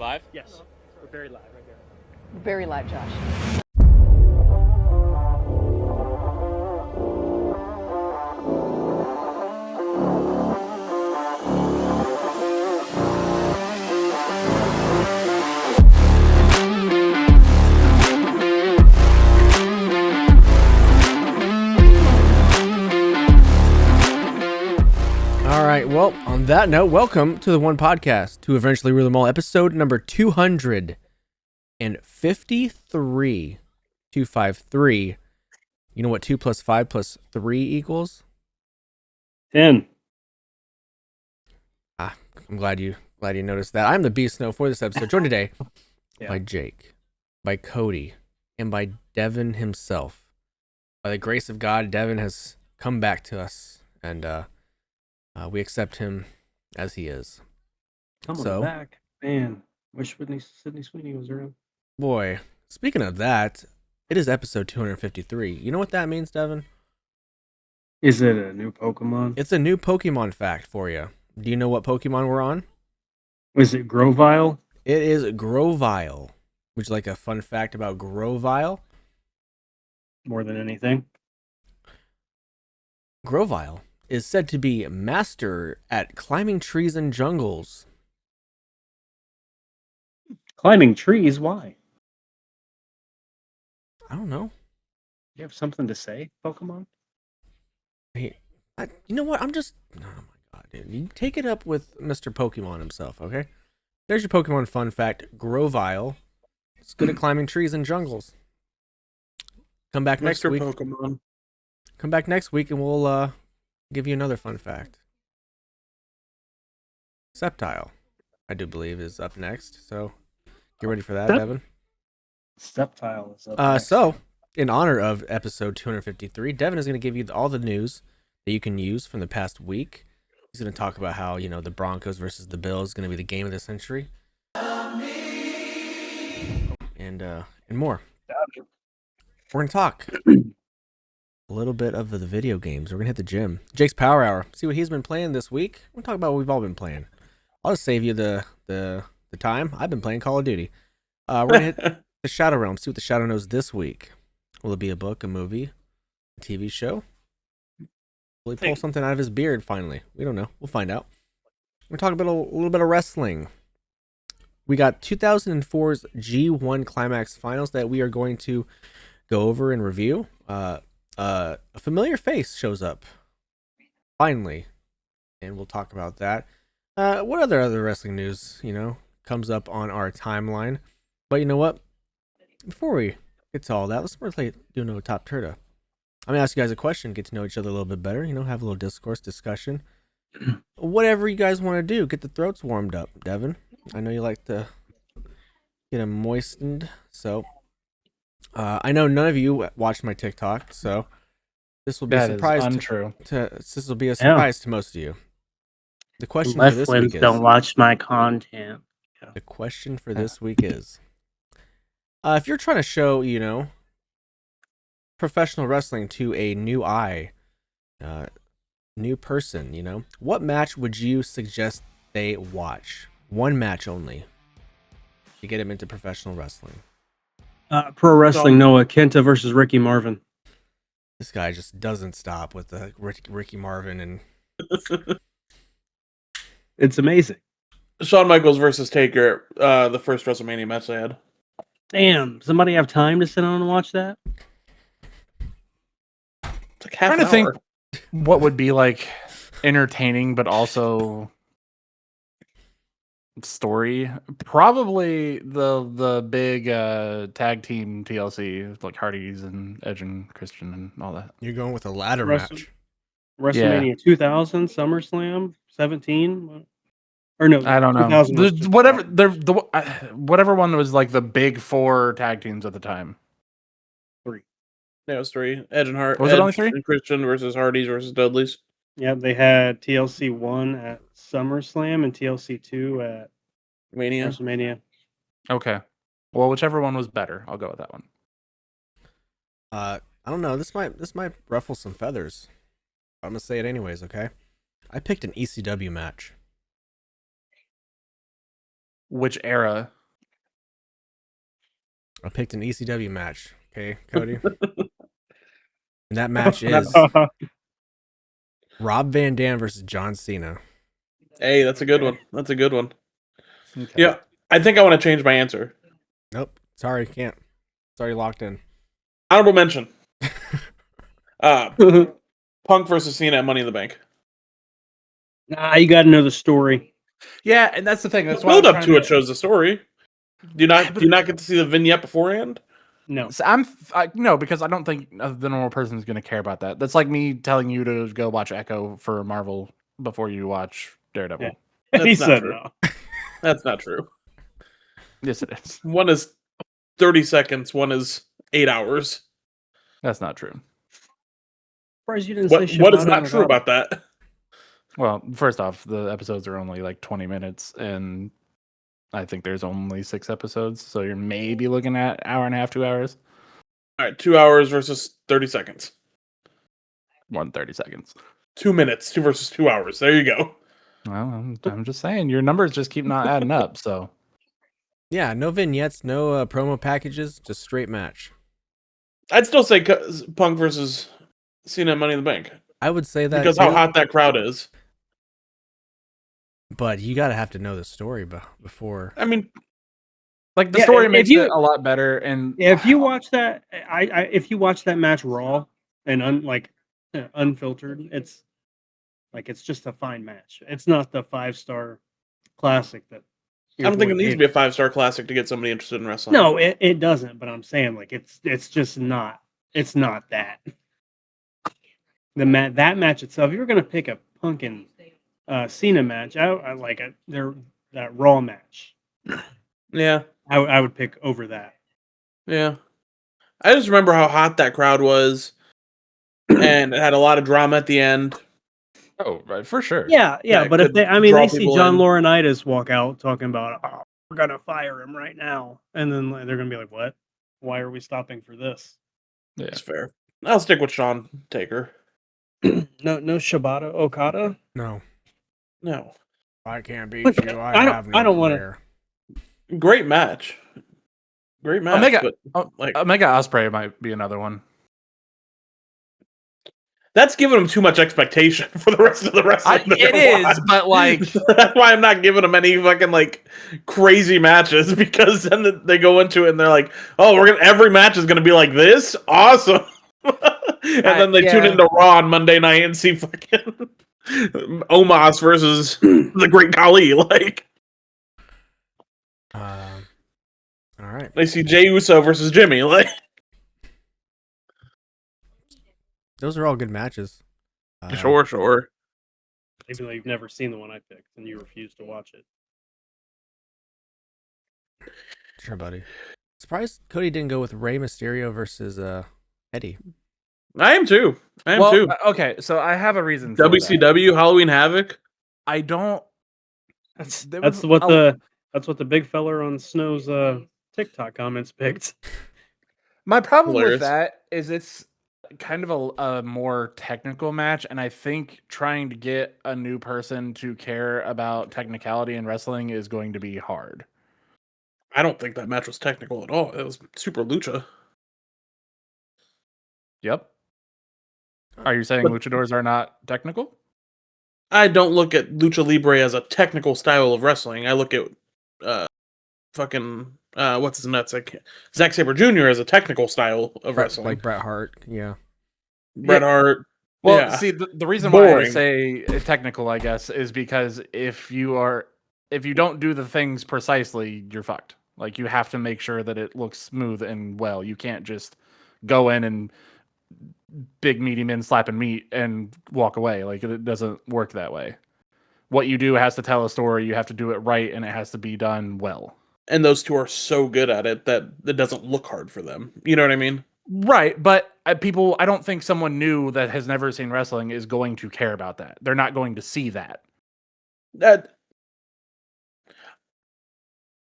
live? Yes, we're very live right there. Very live, Josh. All right, well, on that note, welcome to the One Podcast, to eventually rule them all, episode number 253. 253. You know what 2 plus 5 plus 3 equals? 10. I'm glad you noticed that. I'm the Beast Snow for this episode, joined today by Jake, by Cody, and by Devin himself. By the grace of God, Devin has come back to us, and we accept him as he is. Coming back. Man, wish Sydney Sweeney was around. Boy, speaking of that, it is episode 253. You know what that means, Devin? Is it a new Pokemon? It's a new Pokemon fact for you. Do you know what Pokemon we're on? Was it Grovyle? It is Grovyle. Would you like a fun fact about Grovyle? More than anything. Grovyle is said to be master at climbing trees and jungles. Climbing trees? Why? I don't know. You have something to say, Pokemon? Hey, you know what? Oh my god, dude. You take it up with Mr. Pokemon himself, okay? There's your Pokemon fun fact. Grovyle is good at climbing trees and jungles. Come back next week. Pokemon. Come back next week and we'll give you another fun fact. Sceptile, I do believe, is up next. So get ready for that, Devin. Sceptile is up next. So, in honor of episode 253, Devin is going to give you all the news that you can use from the past week. He's going to talk about how, the Broncos versus the Bills is going to be the game of the century. And more. We're going to talk a little bit of the video games. We're going to hit the gym. Jake's Power Hour. See what he's been playing this week. We're going to talk about what we've all been playing. I'll just save you the time. I've been playing Call of Duty. We're going to hit the Shadow Realm. See what the Shadow knows this week. Will it be a book, a movie, a TV show? Will he pull something out of his beard finally? We don't know. We'll find out. We're talking about a little bit of wrestling. We got 2004's G1 Climax Finals that we are going to go over and review. A familiar face shows up finally, and we'll talk about that. What other wrestling news, comes up on our timeline? But you know what? Before we get to all that, let's do a top turda. I'm going to ask you guys a question, get to know each other a little bit better, have a little discussion. Whatever you guys want to do, get the throats warmed up, Devin. I know you like to get them moistened, so I know none of you watched my TikTok, so this will be a surprise. This will be a surprise to most of you. The question for this week is, don't watch my content. The question for this week is, if you're trying to show, professional wrestling to a new eye, new person, what match would you suggest they watch? One match only to get him into professional wrestling. Pro Wrestling Noah, Kenta versus Ricky Marvin. This guy just doesn't stop with the Ricky Marvin and it's amazing. Shawn Michaels versus Taker, the first WrestleMania match they had. Damn, somebody have time to sit down and watch that? It's like half I'm an trying to hour. think what would be like entertaining, but also story. Probably the big tag team TLC, like Hardy's and Edge and Christian and all that. You're going with a ladder match. WrestleMania 2000, SummerSlam 17, or no? I don't know. 2000 was just Whatever one was like the big four tag teams at the time. Yeah, it was 3. Edge and Hart. Was it only 3? And Christian versus Hardy's versus Dudley's. Yeah, they had TLC 1 at SummerSlam and TLC 2 at Mania. WrestleMania. Okay. Well, whichever one was better, I'll go with that one. I don't know. This might ruffle some feathers. I'm gonna say it anyways. Okay. I picked an ECW match. Which era? I picked an ECW match. Okay, Cody. And that match is Rob Van Dam versus John Cena. Hey, that's a good one. That's a good one. Okay. Yeah, I think I want to change my answer. Nope. Sorry, can't. It's already locked in. Honorable mention. Punk versus Cena at Money in the Bank. Nah, you got to know the story. Yeah, and that's the thing. That's The why build up to it shows the story. Do you not get to see the vignette beforehand? No. So no, because I don't think the normal person is going to care about that. That's like me telling you to go watch Echo for Marvel before you watch Daredevil. Yeah. That's He not said true. no. That's not true. Yes, it is. One is 30 seconds. One is 8 hours. That's not true. Surprised you didn't What say is Shibata not and true Okada. about that? Well, first off, the episodes are only like 20 minutes, and I think there's only 6 episodes, so you're maybe looking at hour and a half, 2 hours. All right, 2 hours versus 30 seconds. 130 seconds. 2 minutes, 2 versus 2 hours. There you go. Well, I'm just saying, your numbers just keep not adding up, so. Yeah, no vignettes, no promo packages, just straight match. I'd still say Punk versus Cena at Money in the Bank. I would say that Because too, how hot that crowd is. but you gotta have to know the story before. I mean, Like, the Yeah, story if makes you- it a lot better, and Yeah, if you watch that, if you watch that match raw and unfiltered, it's just a fine match. It's not the 5-star classic that. I don't think it needs to be a 5-star classic to get somebody interested in wrestling. No, it doesn't. But I'm saying it's just not. It's not that. That match itself. If you're gonna pick a Punk and Cena match, I like it. That Raw match. Yeah, I would pick over that. yeah. I just remember how hot that crowd was, and it had a lot of drama at the end. oh, right, for sure. Yeah. Yeah, But if could they draw see people John in. Laurinaitis walk out talking about, oh, we're gonna fire him right now, and then they're gonna be like, what? Why are we stopping for this? Yeah. It's fair. I'll stick with Sean Taker. No Shibata Okada. No, No. I can't beat Look, you. I don't wanna- career. Great match. Great match. Omega, but, like, Omega Ospreay might be another one. that's giving them too much expectation for the rest of the wrestling. that It they're is, watching. but like, That's why I'm not giving them any fucking like crazy matches, because then they go into it and they're like, "Oh, every match is gonna be like this, awesome." And then they tune yeah. into Raw on Monday night and see fucking Omos versus the Great Khali. Like, All right. they see Jey Uso versus Jimmy. Like, Those are all good matches. sure. Even though you've never seen the one I picked and you refuse to watch it. Sure, buddy. Surprised Cody didn't go with Rey Mysterio versus Eddie. I am too. Okay, so I have a reason. For that. WCW Halloween Havoc. I don't. That's There that's was what a- the big feller on Snow's TikTok comments picked. My problem Hilarious. with that is it's kind of a more technical match, and I think trying to get a new person to care about technicality in wrestling is going to be hard. I don't think that match was technical at all. It was super lucha. Yep. Are you saying But- luchadors are not technical? I don't look at lucha libre as a technical style of wrestling. I look at what's his nuts? Zack Sabre Jr. as a technical style of wrestling. Like Bret Hart. Yeah. Bret Hart. Well, Yeah. see, the reason why I Boring. say technical, I guess, is because if you don't do the things precisely, you're fucked. Like, you have to make sure that it looks smooth and well. You can't just go in and big meaty men slapping meat and walk away. Like, it doesn't work that way. What you do has to tell a story. You have to do it right, and it has to be done well. And those two are so good at it that it doesn't look hard for them. You know what I mean? Right, but I don't think someone new that has never seen wrestling is going to care about that. They're not going to see that.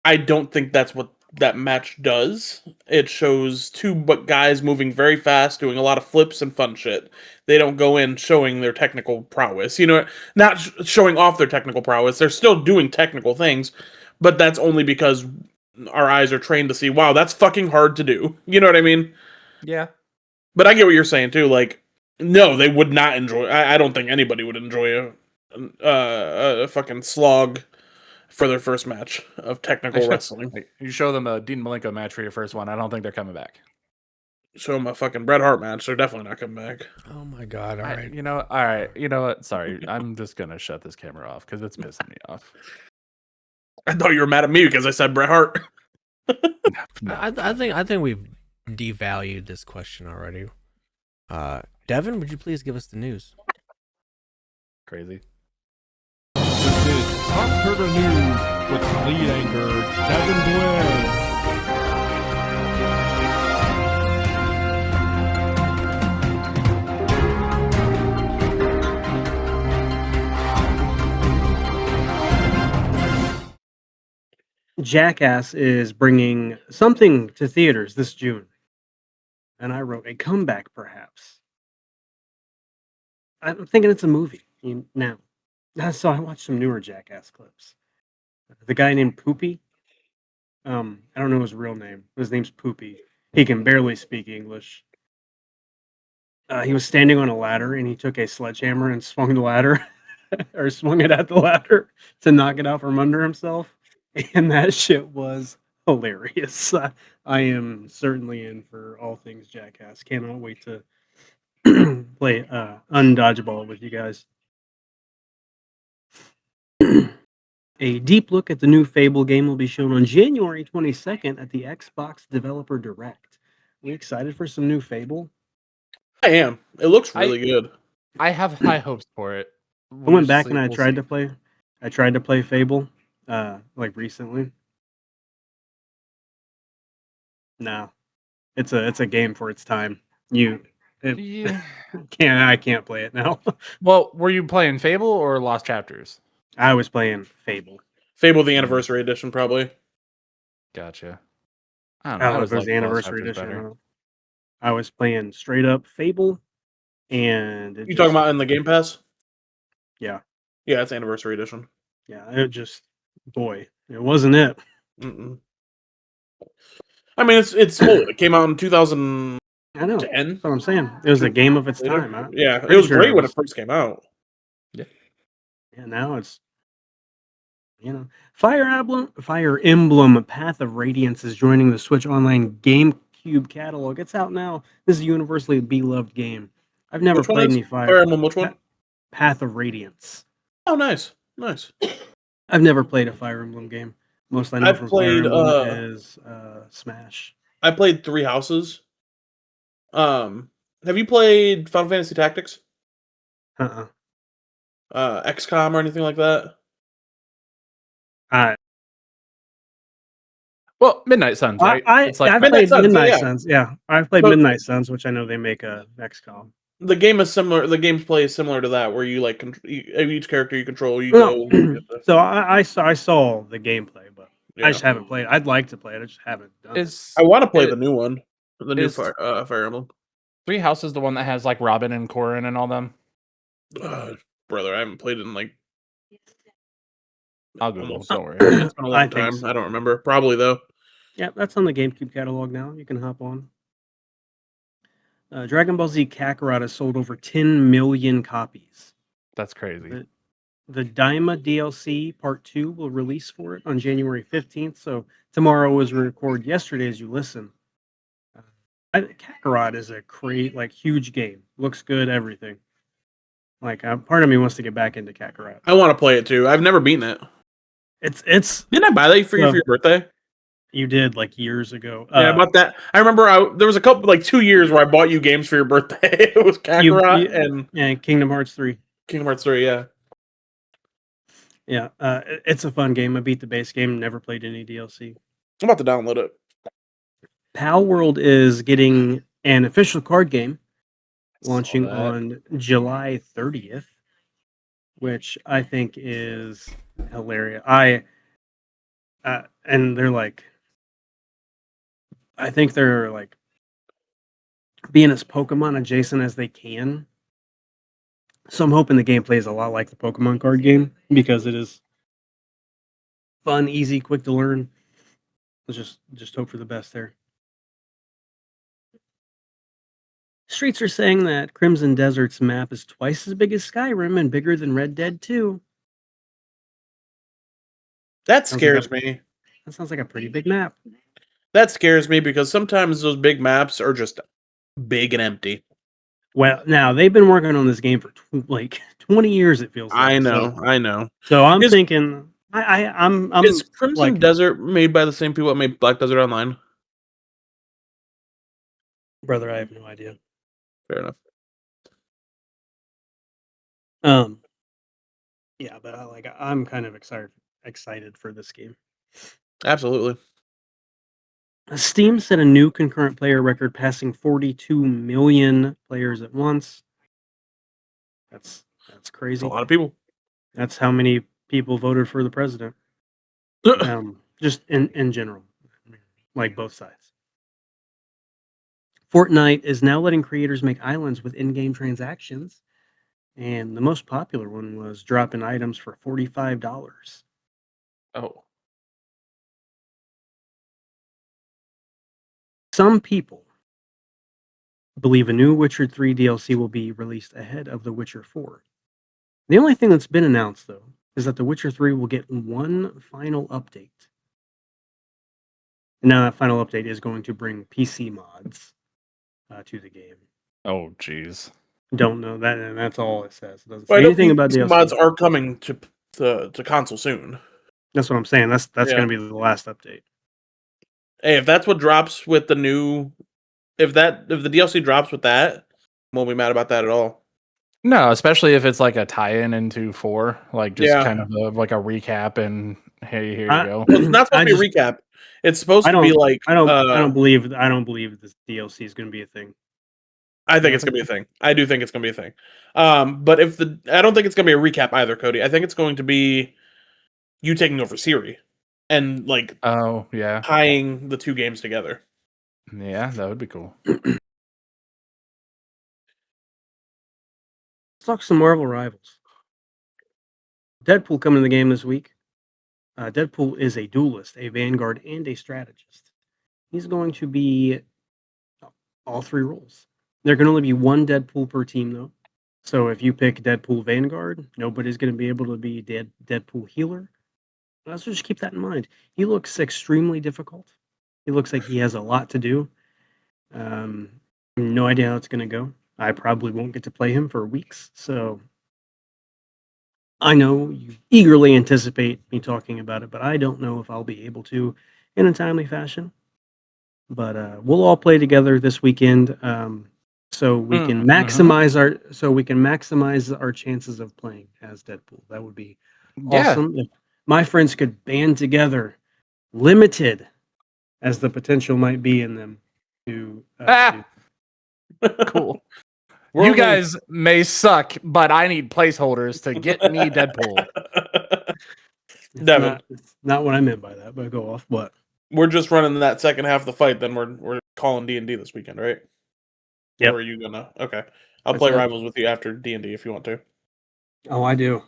I don't think that's what that match does. It shows two guys moving very fast, doing a lot of flips and fun shit. They don't go in showing their technical prowess. You know, not showing off their technical prowess. They're still doing technical things, but that's only because our eyes are trained to see, wow, that's fucking hard to do. You know what I mean? Yeah. But I get what you're saying too. Like, no, they would not enjoy. I don't think anybody would enjoy a fucking slog for their first match of technical wrestling. Like, you show them a Dean Malenko match for your first one, I don't think they're coming back. Show them a fucking Bret Hart match. They're definitely not coming back. Oh my god! All right. All right. You know what? Sorry, I'm just gonna shut this camera off because it's pissing me off. I thought you were mad at me because I said Bret Hart. No. I think we've devalued this question already. Devin, would you please give us the news? Crazy. This is TOPTERTA News with lead anchor Devin Boyz. Jackass is bringing something to theaters this June. And I wrote a comeback, perhaps. I'm thinking it's a movie now. So I watched some newer Jackass clips. The guy named Poopy. I don't know his real name. His name's Poopy. He can barely speak English. He was standing on a ladder and he took a sledgehammer and swung the ladder or swung it at the ladder to knock it out from under himself. And that shit was hilarious. I am certainly in for all things Jackass. Cannot wait to play Undodgeable with you guys. A deep look at the new Fable game will be shown on January 22nd at the Xbox Developer Direct. Are you excited for some new Fable? I am. It looks really good. I have high hopes for it. I went back and I tried to play. I tried to play Fable, like recently. No, it's a game for its time. Yeah. I can't play it now. Well, were you playing Fable or Lost Chapters? I was playing Fable. Fable the Anniversary Edition, probably. Gotcha. I don't know if it was the Anniversary Edition. I was playing straight up Fable, and You talking about in the Game Pass? Yeah. Yeah, it's Anniversary Edition. Yeah, it just it wasn't it. Mm-mm. I mean, it's old. It came out in 2010. I know. That's what I'm saying. It was a game of its time. Yeah, it was great when it first came out. Yeah. Yeah, now it's Fire Emblem Path of Radiance is joining the Switch Online GameCube catalog. It's out now. This is a universally beloved game. I've never played any Fire Emblem. Which one? Path of Radiance. Oh, nice. I've never played a Fire Emblem game. Most I know from Fire Emblem is Smash. I played 3 Houses. Have you played Final Fantasy Tactics? XCOM or anything like that? Well, Midnight Suns, right? I've played Midnight Suns. Yeah, I've played So- Midnight Suns, which I know they make a XCOM. The game is similar. The gameplay is similar to that, where you like each character you control. So I saw the gameplay, but I just haven't played. I'd like to play it. I just haven't done it. I want to play the new one, the new Fire Emblem. 3 Houses, the one that has like Robin and Corrin and all them. Brother, I haven't played it in like. I'll Google. Don't worry. It's been a long time. So. I don't remember. Probably though. Yeah, that's on the GameCube catalog now. You can hop on. Dragon Ball Z Kakarot has sold over 10 million copies. That's crazy. The Daima DLC Part 2 will release for it on January 15th. So tomorrow was recorded yesterday as you listen. Kakarot is a huge game. Looks good, everything. Part of me wants to get back into Kakarot. I want to play it too. I've never beaten it. It's. Didn't I buy that for you for your birthday? You did years ago. Yeah, about that. I remember there was a couple 2 years where I bought you games for your birthday. It was Kakarot and Kingdom Hearts 3. Kingdom Hearts 3, yeah. Yeah, it's a fun game. I beat the base game. Never played any DLC. I'm about to download it. Pal World is getting an official card game launching on July 30th, which I think is hilarious. And they're I think they're being as Pokemon adjacent as they can. So I'm hoping the gameplay is a lot like the Pokemon card game because it is fun, easy, quick to learn. Let's just hope for the best there. Streets are saying that Crimson Desert's map is twice as big as Skyrim and bigger than Red Dead 2. That Sounds like scares me. That sounds like a pretty big map. That scares me because sometimes those big maps are just big and empty. Well, now they've been working on this game for like 20 years. It feels like. I know. So I'm Is- thinking, I'm Is Crimson like, Desert made by the same people that made Black Desert Online? brother, I have no idea. Fair enough. Yeah, but I'm kind of excited for this game. Absolutely. Steam set a new concurrent player record, passing 42 million players at once. That's It's crazy. a lot of people. That's how many people voted for the president. Just in general, like both sides. Fortnite is now letting creators make islands with in-game transactions, and the most popular one was dropping items for $45. Oh, Some people believe a new Witcher 3 DLC will be released ahead of The Witcher 4. The only thing that's been announced, though, is that The Witcher 3 will get one final update. And now that final update is going to bring PC mods to the game. oh, jeez. Don't know that, and that's all it says. It doesn't Well, say I know anything about these DLC. mods are coming to console soon. That's what I'm saying. That's Yeah. going to be the last update. Hey, if that's what drops with the new, if the DLC drops with that, won't be mad about that at all. No, especially if it's like a tie-in into 4, like just Yeah. kind of like a recap and hey, here you go. Well, it's not supposed to be a recap. It's supposed to be like I don't believe this DLC is going to be a thing. I think it's gonna be a thing. I do think it's gonna be a thing. But I don't think it's gonna be a recap either, Cody. I think it's going to be you taking over Siri and like Oh, yeah. tying the two games together. Yeah, that would be cool. Let's talk some Marvel rivals. Deadpool coming to the game this week. Deadpool is a duelist, a vanguard, and a strategist. He's going to be all three roles. There can only be one Deadpool per team, though. So if you pick Deadpool Vanguard, nobody's going to be able to be Deadpool Healer. So just keep that in mind. He looks extremely difficult. He looks like he has a lot to do. No idea how it's going to go. I probably won't get to play him for weeks, so I know you eagerly anticipate me talking about it, but I don't know if I'll be able to in a timely fashion. But we'll all play together this weekend, so we can maximize our chances of playing as Deadpool. That would be awesome if my friends could band together, limited as the potential might be in them to Cool. You guys may suck, but I need placeholders to get me Deadpool. Devin, it's not what I meant by that, but go off. What? we're just running that second half of the fight. Then we're calling D&D this weekend, right? Yep. Or are you gonna? Okay, I'll That's play it. Rivals with you after D&D if you want to. Oh, I do.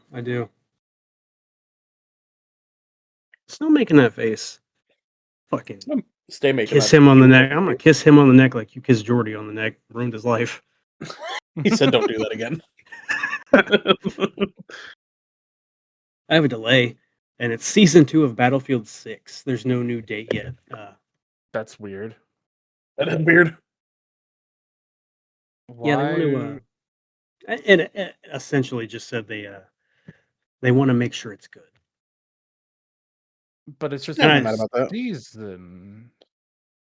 Still making that face. Fucking Stay making. kiss that him on the video. neck. I'm gonna kiss him on the neck like you kissed Jordy on the neck. Ruined his life. He said, "Don't do that again." I have a delay, and it's season 2 of Battlefield 6. There's no new date yet. That's weird. That is weird. Yeah, they want to. And it essentially just said they want to make sure it's good. But it's just And I'm mad about that. season.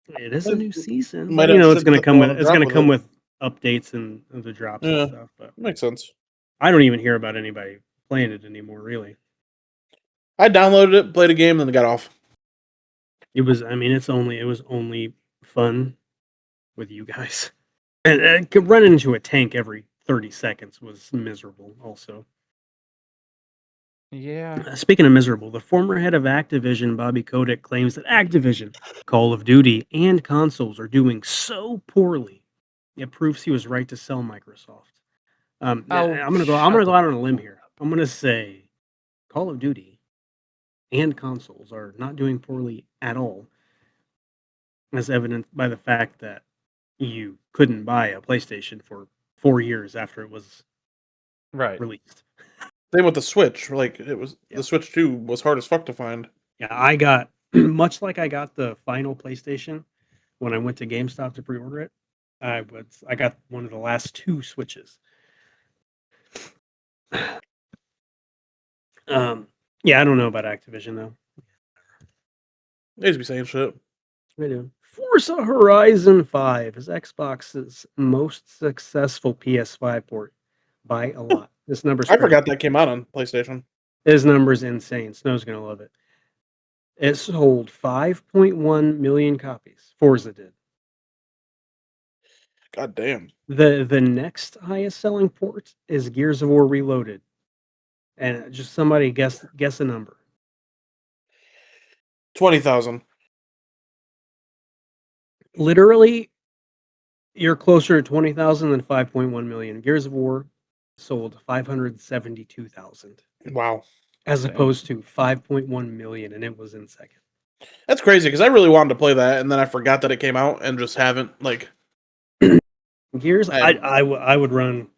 It is a new season. Might But, you have know, it's said going to that come they with wanna it's drop going to with come it. with updates and the drops Yeah. and stuff. But Makes sense. I don't even hear about anybody playing it anymore. Really, I downloaded it, played a game, then got off. it was. I mean, it was only fun with you guys, and running into a tank every 30 seconds was miserable. Also. Yeah. Speaking of miserable, the former head of Activision, Bobby Kotick, claims that Activision, Call of Duty, and consoles are doing so poorly, it proves he was right to sell Microsoft. I'm gonna go out on a limb here. I'm gonna say Call of Duty and consoles are not doing poorly at all, as evidenced by the fact that you couldn't buy a PlayStation for 4 years after it was Right. released. Same with the Switch. Like it was Yeah. the Switch 2 was hard as fuck to find. Yeah, I got much like I got the final PlayStation when I went to GameStop to pre-order it. I got one of the last 2 Switches. Yeah, I don't know about Activision though. They used to be saying shit. I do. Forza Horizon 5 is Xbox's most successful PS5 port by a lot. This number's I crazy. forgot that came out on PlayStation. This number's insane. Snow's gonna love it. It sold 5.1 million copies. Forza did. God damn. The next highest selling port is Gears of War Reloaded. And just somebody guess a number. 20,000. Literally, you're closer to 20,000 than 5.1 million. Gears of War sold 572,000 Wow. as opposed to 5.1 million, and it was in second. That's crazy because I really wanted to play that and then I forgot that it came out and just haven't like Gears, I would run.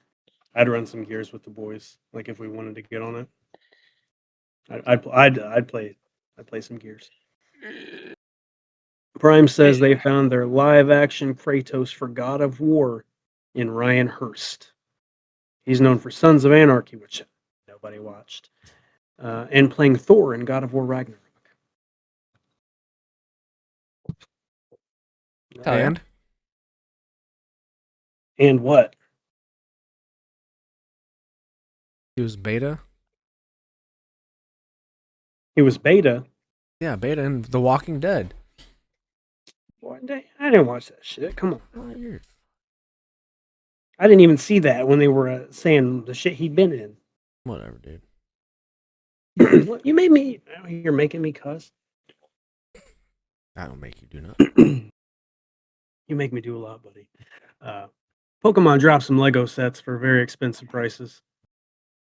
I'd run some Gears with the boys. Like if we wanted to get on it, I'd play some Gears. Prime says they found their live action Kratos for God of War in Ryan Hurst. He's known for Sons of Anarchy, which nobody watched, and playing Thor in God of War Ragnarok. And what? He was beta. He was beta. Yeah, beta in The Walking Dead. What day? I didn't watch that shit. Come on. Oh, you're- I didn't even see that when they were saying the shit he'd been in. Whatever, dude. What, you made me. You're making me cuss. That'll make you do nothing. You make me do a lot, buddy. Pokemon dropped some Lego sets for very expensive prices.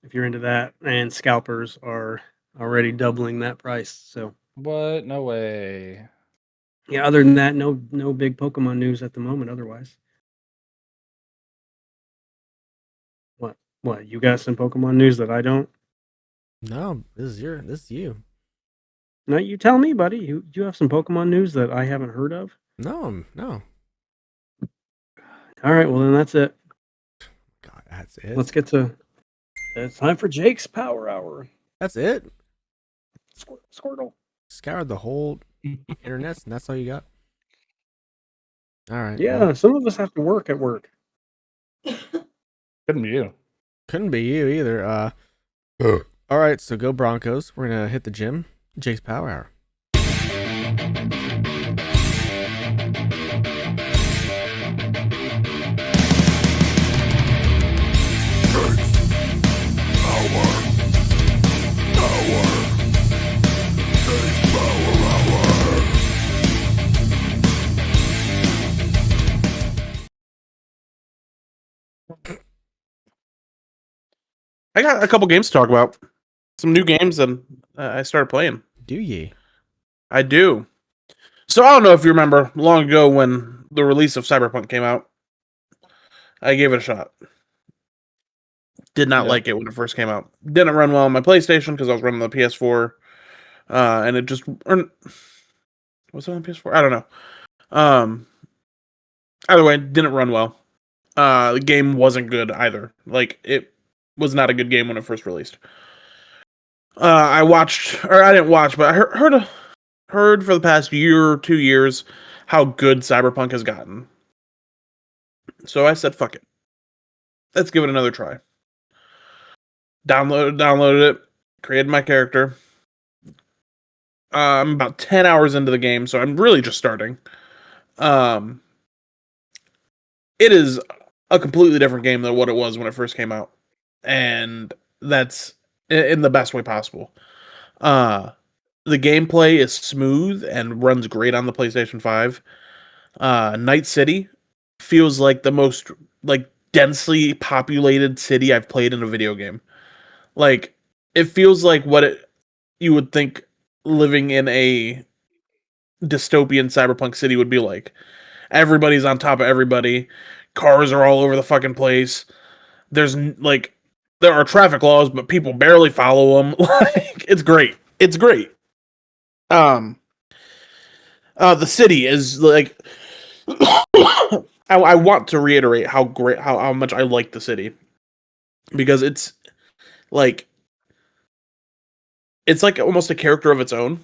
If you're into that, and scalpers are already doubling that price. So What? No way. yeah, other than that, no big Pokemon news at the moment. Otherwise, what? You got some Pokemon news that I don't? No, this is you. No, you tell me, buddy. You have some Pokemon news that I haven't heard of? No. All right, well then that's it. God, that's it. Let's get to. It's time for Jake's Power Hour. That's it. Squirtle. Scoured the whole internet, and that's all you got. All right. Yeah, well, some of us have to work at work. Couldn't be you. couldn't be you either. All right, so go Broncos. We're gonna hit the gym. Jake's Power Hour. I got a couple games to talk about. Some new games that I started playing. Do ye? I do. So I don't know if you remember long ago when the release of Cyberpunk came out. I gave it a shot. Did not like it when it first came out. Didn't run well on my PlayStation because I was running the PS4. And it just... was it on PS4? I don't know. Either way, didn't run well. The game wasn't good either. Like, it was not a good game when it first released. I didn't watch, but I heard for the past year or 2 years how good Cyberpunk has gotten. So I said, fuck it. Let's give it another try. Downloaded it, created my character. I'm about 10 hours into the game, so I'm really just starting. It is a completely different game than what it was when it first came out. And that's in the best way possible. The gameplay is smooth and runs great on the PlayStation 5. Night City feels like the most densely populated city I've played in a video game. Like, it feels like what you would think living in a dystopian cyberpunk city would be like. Everybody's on top of everybody. Cars are all over the fucking place. There's like there are traffic laws, but people barely follow them. Like it's great. It's great. The city is like I want to reiterate how great how much I like the city because like it's like almost a character of its own.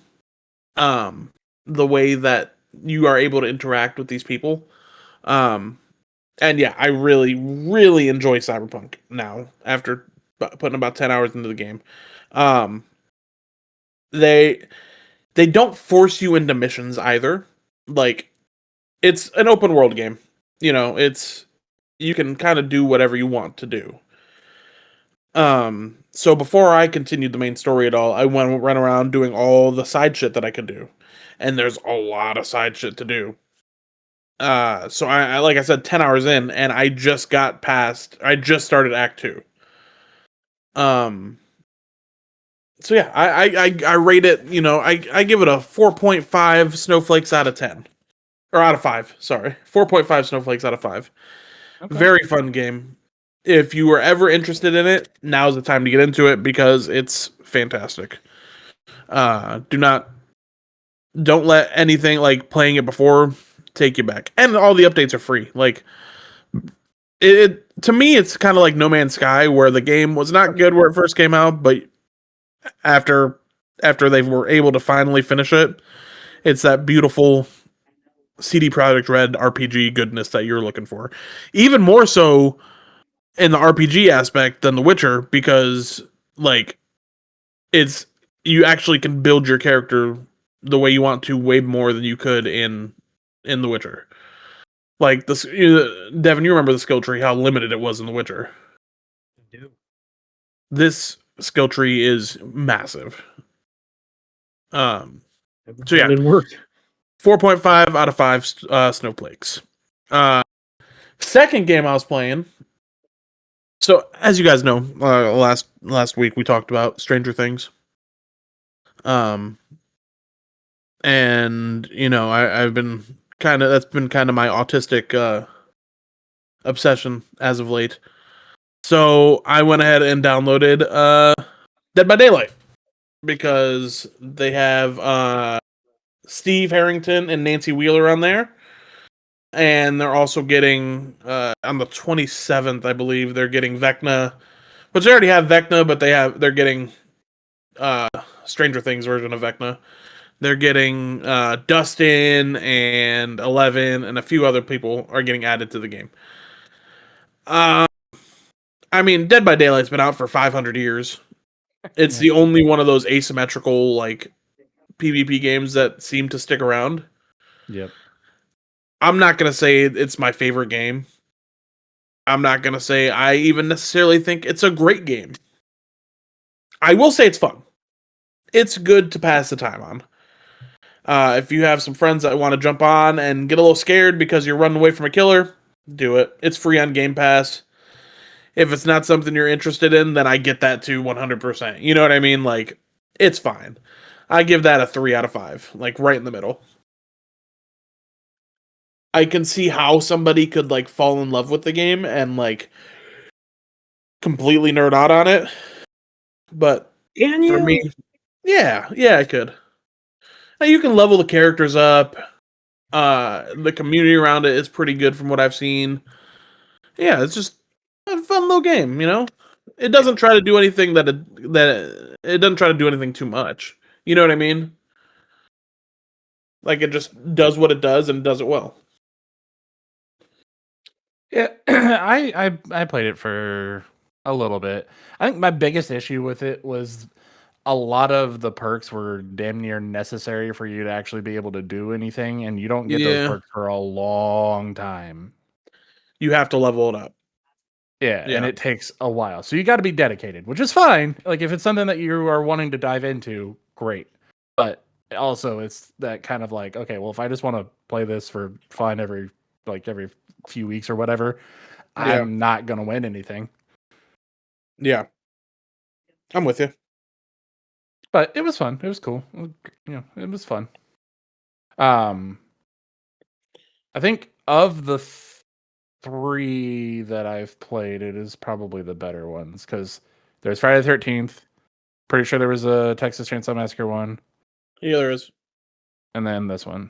The way that you are able to interact with these people. And yeah, I really, really enjoy Cyberpunk now after putting about 10 hours into the game. They don't force you into missions either. Like it's an open world game. You know, you can kind of do whatever you want to do. So before I continued the main story at all, I ran around doing all the side shit that I could do. And there's a lot of side shit to do. So I like I said, 10 hours in, and I just started Act 2. So yeah, I rate it, I give it a 4.5 snowflakes out of 10. Or out of 5, sorry. 4.5 snowflakes out of 5. Okay. Very fun game. If you were ever interested in it, now's the time to get into it because it's fantastic. Don't let anything like playing it before take you back. And all the updates are free. Like it to me it's kind of like No Man's Sky where the game was not good where it first came out, but after they were able to finally finish it, it's that beautiful CD Projekt Red RPG goodness that you're looking for. Even more so in the RPG aspect than The Witcher because like you actually can build your character the way you want to way more than you could in The Witcher. Like this, Devin, you remember the skill tree, how limited it was in The Witcher. I do. This skill tree is massive. So yeah, 4.5 out of 5 snowflakes. Second game I was playing. So as you guys know, last week we talked about Stranger Things. And I've been that's been kind of my autistic obsession as of late. So I went ahead and downloaded Dead by Daylight because they have Steve Harrington and Nancy Wheeler on there. And they're also getting on the 27th, I believe, they're getting Vecna. But they already have Vecna, but they're getting Stranger Things version of Vecna. They're getting Dustin and Eleven and a few other people are getting added to the game. I mean, Dead by Daylight's been out for 500 years. It's the only one of those asymmetrical like PvP games that seem to stick around. Yep. I'm not gonna say it's my favorite game. I'm not gonna say I even necessarily think it's a great game. I will say it's fun. It's good to pass the time on. If you have some friends that want to jump on and get a little scared because you're running away from a killer, do it. It's free on Game Pass. If it's not something you're interested in, then I get that too 100%. You know what I mean? Like, it's fine. I give that a 3 out of 5. Like, right in the middle. I can see how somebody could, like, fall in love with the game and, like, completely nerd out on it. But for me, yeah, I could. Now, you can level the characters up. The community around it is pretty good from what I've seen. Yeah, it's just a fun little game, It doesn't try to do anything that it doesn't try to do anything too much. You know what I mean? Like it just does what it does and does it well. Yeah, I played it for a little bit. I think my biggest issue with it was a lot of the perks were damn near necessary for you to actually be able to do anything, and you don't get those perks for a long time. You have to level it up. Yeah, and it takes a while. So you got to be dedicated, which is fine. Like if it's something that you are wanting to dive into, great. But also it's that kind of like, okay, well if I just want to play this for fun every few weeks or whatever, I'm not going to win anything. Yeah. I'm with you. But it was fun. It was cool. It was fun. I think of the three that I've played, it is probably the better ones because there's Friday the 13th. Pretty sure there was a Texas Chainsaw Massacre one. Yeah, there is. And then this one.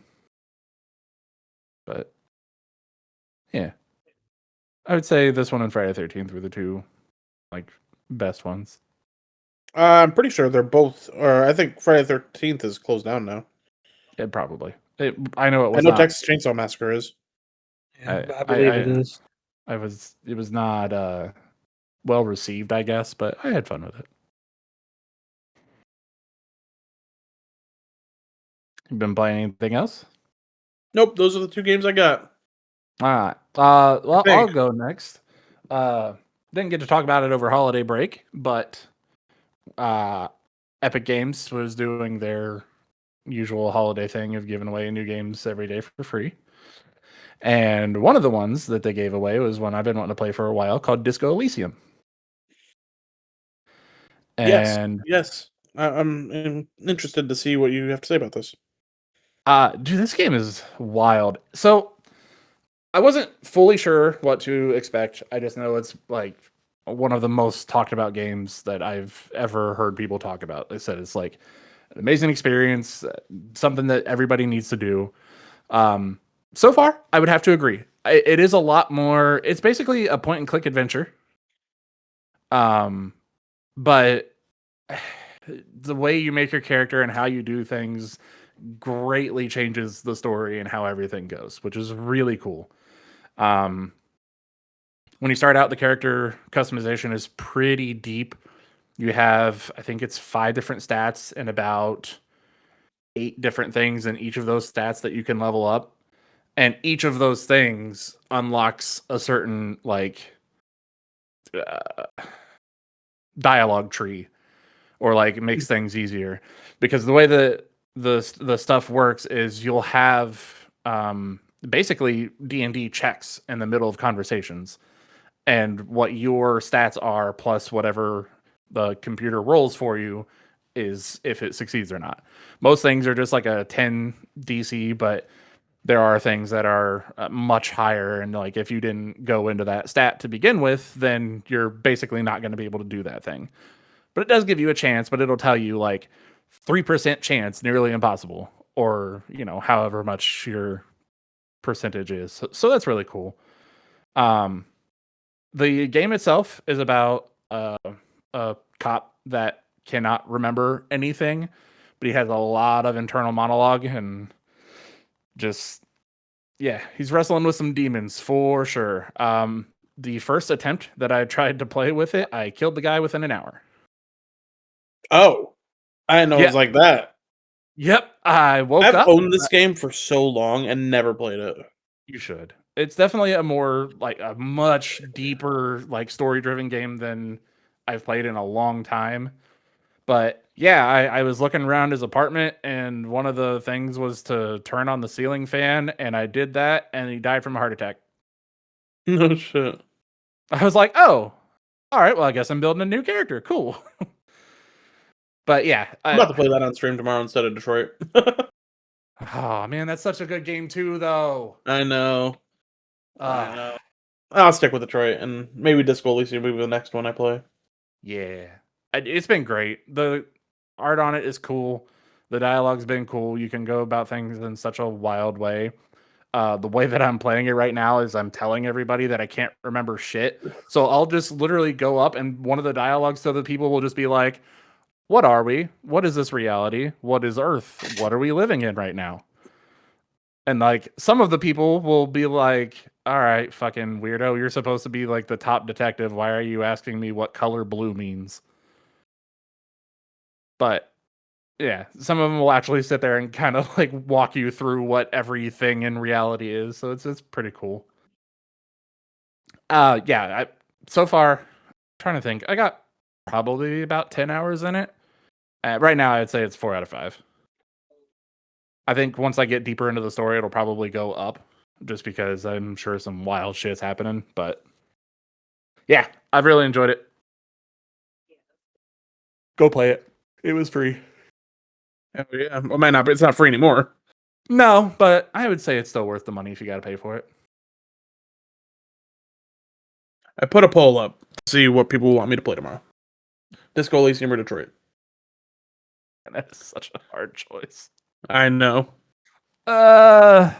But yeah. I would say this one and Friday the 13th were the two best ones. I'm pretty sure they're both, or I think Friday the 13th is closed down now. It probably. I know it was I know not. Texas Chainsaw Massacre is. I believe it is. It was not well received, I guess, but I had fun with it. You been playing anything else? Nope, those are the two games I got. All right. Well, think. I'll go next. Didn't get to talk about it over holiday break, but Epic Games was doing their usual holiday thing of giving away new games every day for free. And one of the ones that they gave away was one I've been wanting to play for a while called Disco Elysium. And yes. I'm interested to see what you have to say about this. dude, this game is wild. So I wasn't fully sure what to expect. I just know it's like one of the most talked about games that I've ever heard people talk about. They said it's like an amazing experience, something that everybody needs to do. So far, I would have to agree. It is a lot more. It's basically a point and click adventure. But the way you make your character and how you do things greatly changes the story and how everything goes, which is really cool. When you start out, the character customization is pretty deep. You have, I think it's 5 different stats and about 8 different things in each of those stats that you can level up. And each of those things unlocks a certain dialogue tree or makes things easier. Because the way that the stuff works is you'll have basically D&D checks in the middle of conversations. And what your stats are plus whatever the computer rolls for you is if it succeeds or not. Most things are just like a 10 DC, but there are things that are much higher. And if you didn't go into that stat to begin with, then you're basically not going to be able to do that thing. But it does give you a chance, but it'll tell you 3% chance, nearly impossible, or however much your percentage is. So that's really cool. The game itself is about a cop that cannot remember anything, but he has a lot of internal monologue and just, he's wrestling with some demons for sure. The first attempt that I tried to play with it, I killed the guy within an hour. Oh, I didn't know it was like that. Yep, I woke I've up. owned this game for so long and never played it. You should. It's definitely a more a much deeper story-driven game than I've played in a long time. But yeah, I was looking around his apartment, and one of the things was to turn on the ceiling fan, and I did that, and he died from a heart attack. No shit. I was like, oh, all right, well, I guess I'm building a new character. Cool. But yeah. I'm about to play that on stream tomorrow instead of Detroit. Oh, man, that's such a good game too, though. I know. I know. I'll stick with Detroit, and maybe Disco Elysium will be the next one I play. Yeah. It's been great. The art on it is cool. The dialogue's been cool. You can go about things in such a wild way. The way that I'm playing it right now is I'm telling everybody that I can't remember shit. So I'll just literally go up, and one of the dialogues to the people will just be like, what are we? What is this reality? What is Earth? What are we living in right now? And some of the people will be like, all right, fucking weirdo, you're supposed to be the top detective. Why are you asking me what color blue means? But yeah, some of them will actually sit there and kind of walk you through what everything in reality is. So it's pretty cool. So far, I'm trying to think, I got probably about 10 hours in it. Right now, I'd say it's 4 out of 5. I think once I get deeper into the story, it'll probably go up just because I'm sure some wild shit's happening. But yeah, I've really enjoyed it. Go play it. It was free. Oh, yeah, well, it might not, but it's not free anymore. No, but I would say it's still worth the money if you got to pay for it. I put a poll up to see what people want me to play tomorrow. Disco Elysium or Detroit. And that is such a hard choice. I know. Uh,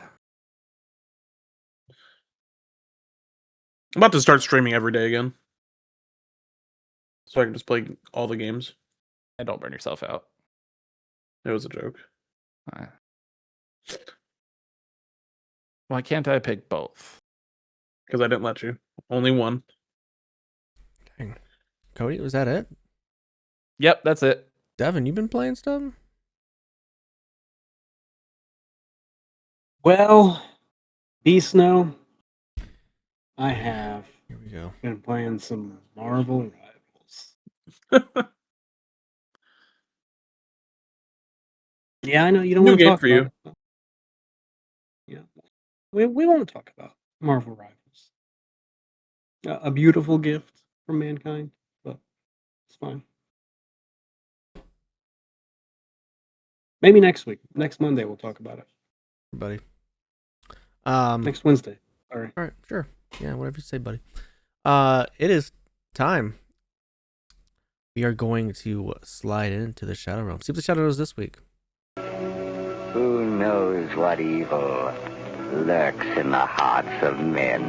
I'm about to start streaming every day again, so I can just play all the games. and don't burn yourself out. It was a joke. Why can't I pick both? Because I didn't let you. Only one. Dang. Cody, was that it? Yep, that's it. Devin, you been playing stuff? Well, Beast Snow, I have Here we go. been playing some Marvel Rivals. Yeah, I know you don't New want to game talk for about you. it. Yeah, we won't talk about Marvel Rivals. A beautiful gift from mankind, but it's fine. Maybe next week, next Monday, we'll talk about it. Buddy. Next Wednesday. All right. All right, sure. Yeah, whatever you say, buddy. It is time. We are going to slide into the Shadow Realm. See what the Shadow knows this week. Who knows what evil lurks in the hearts of men?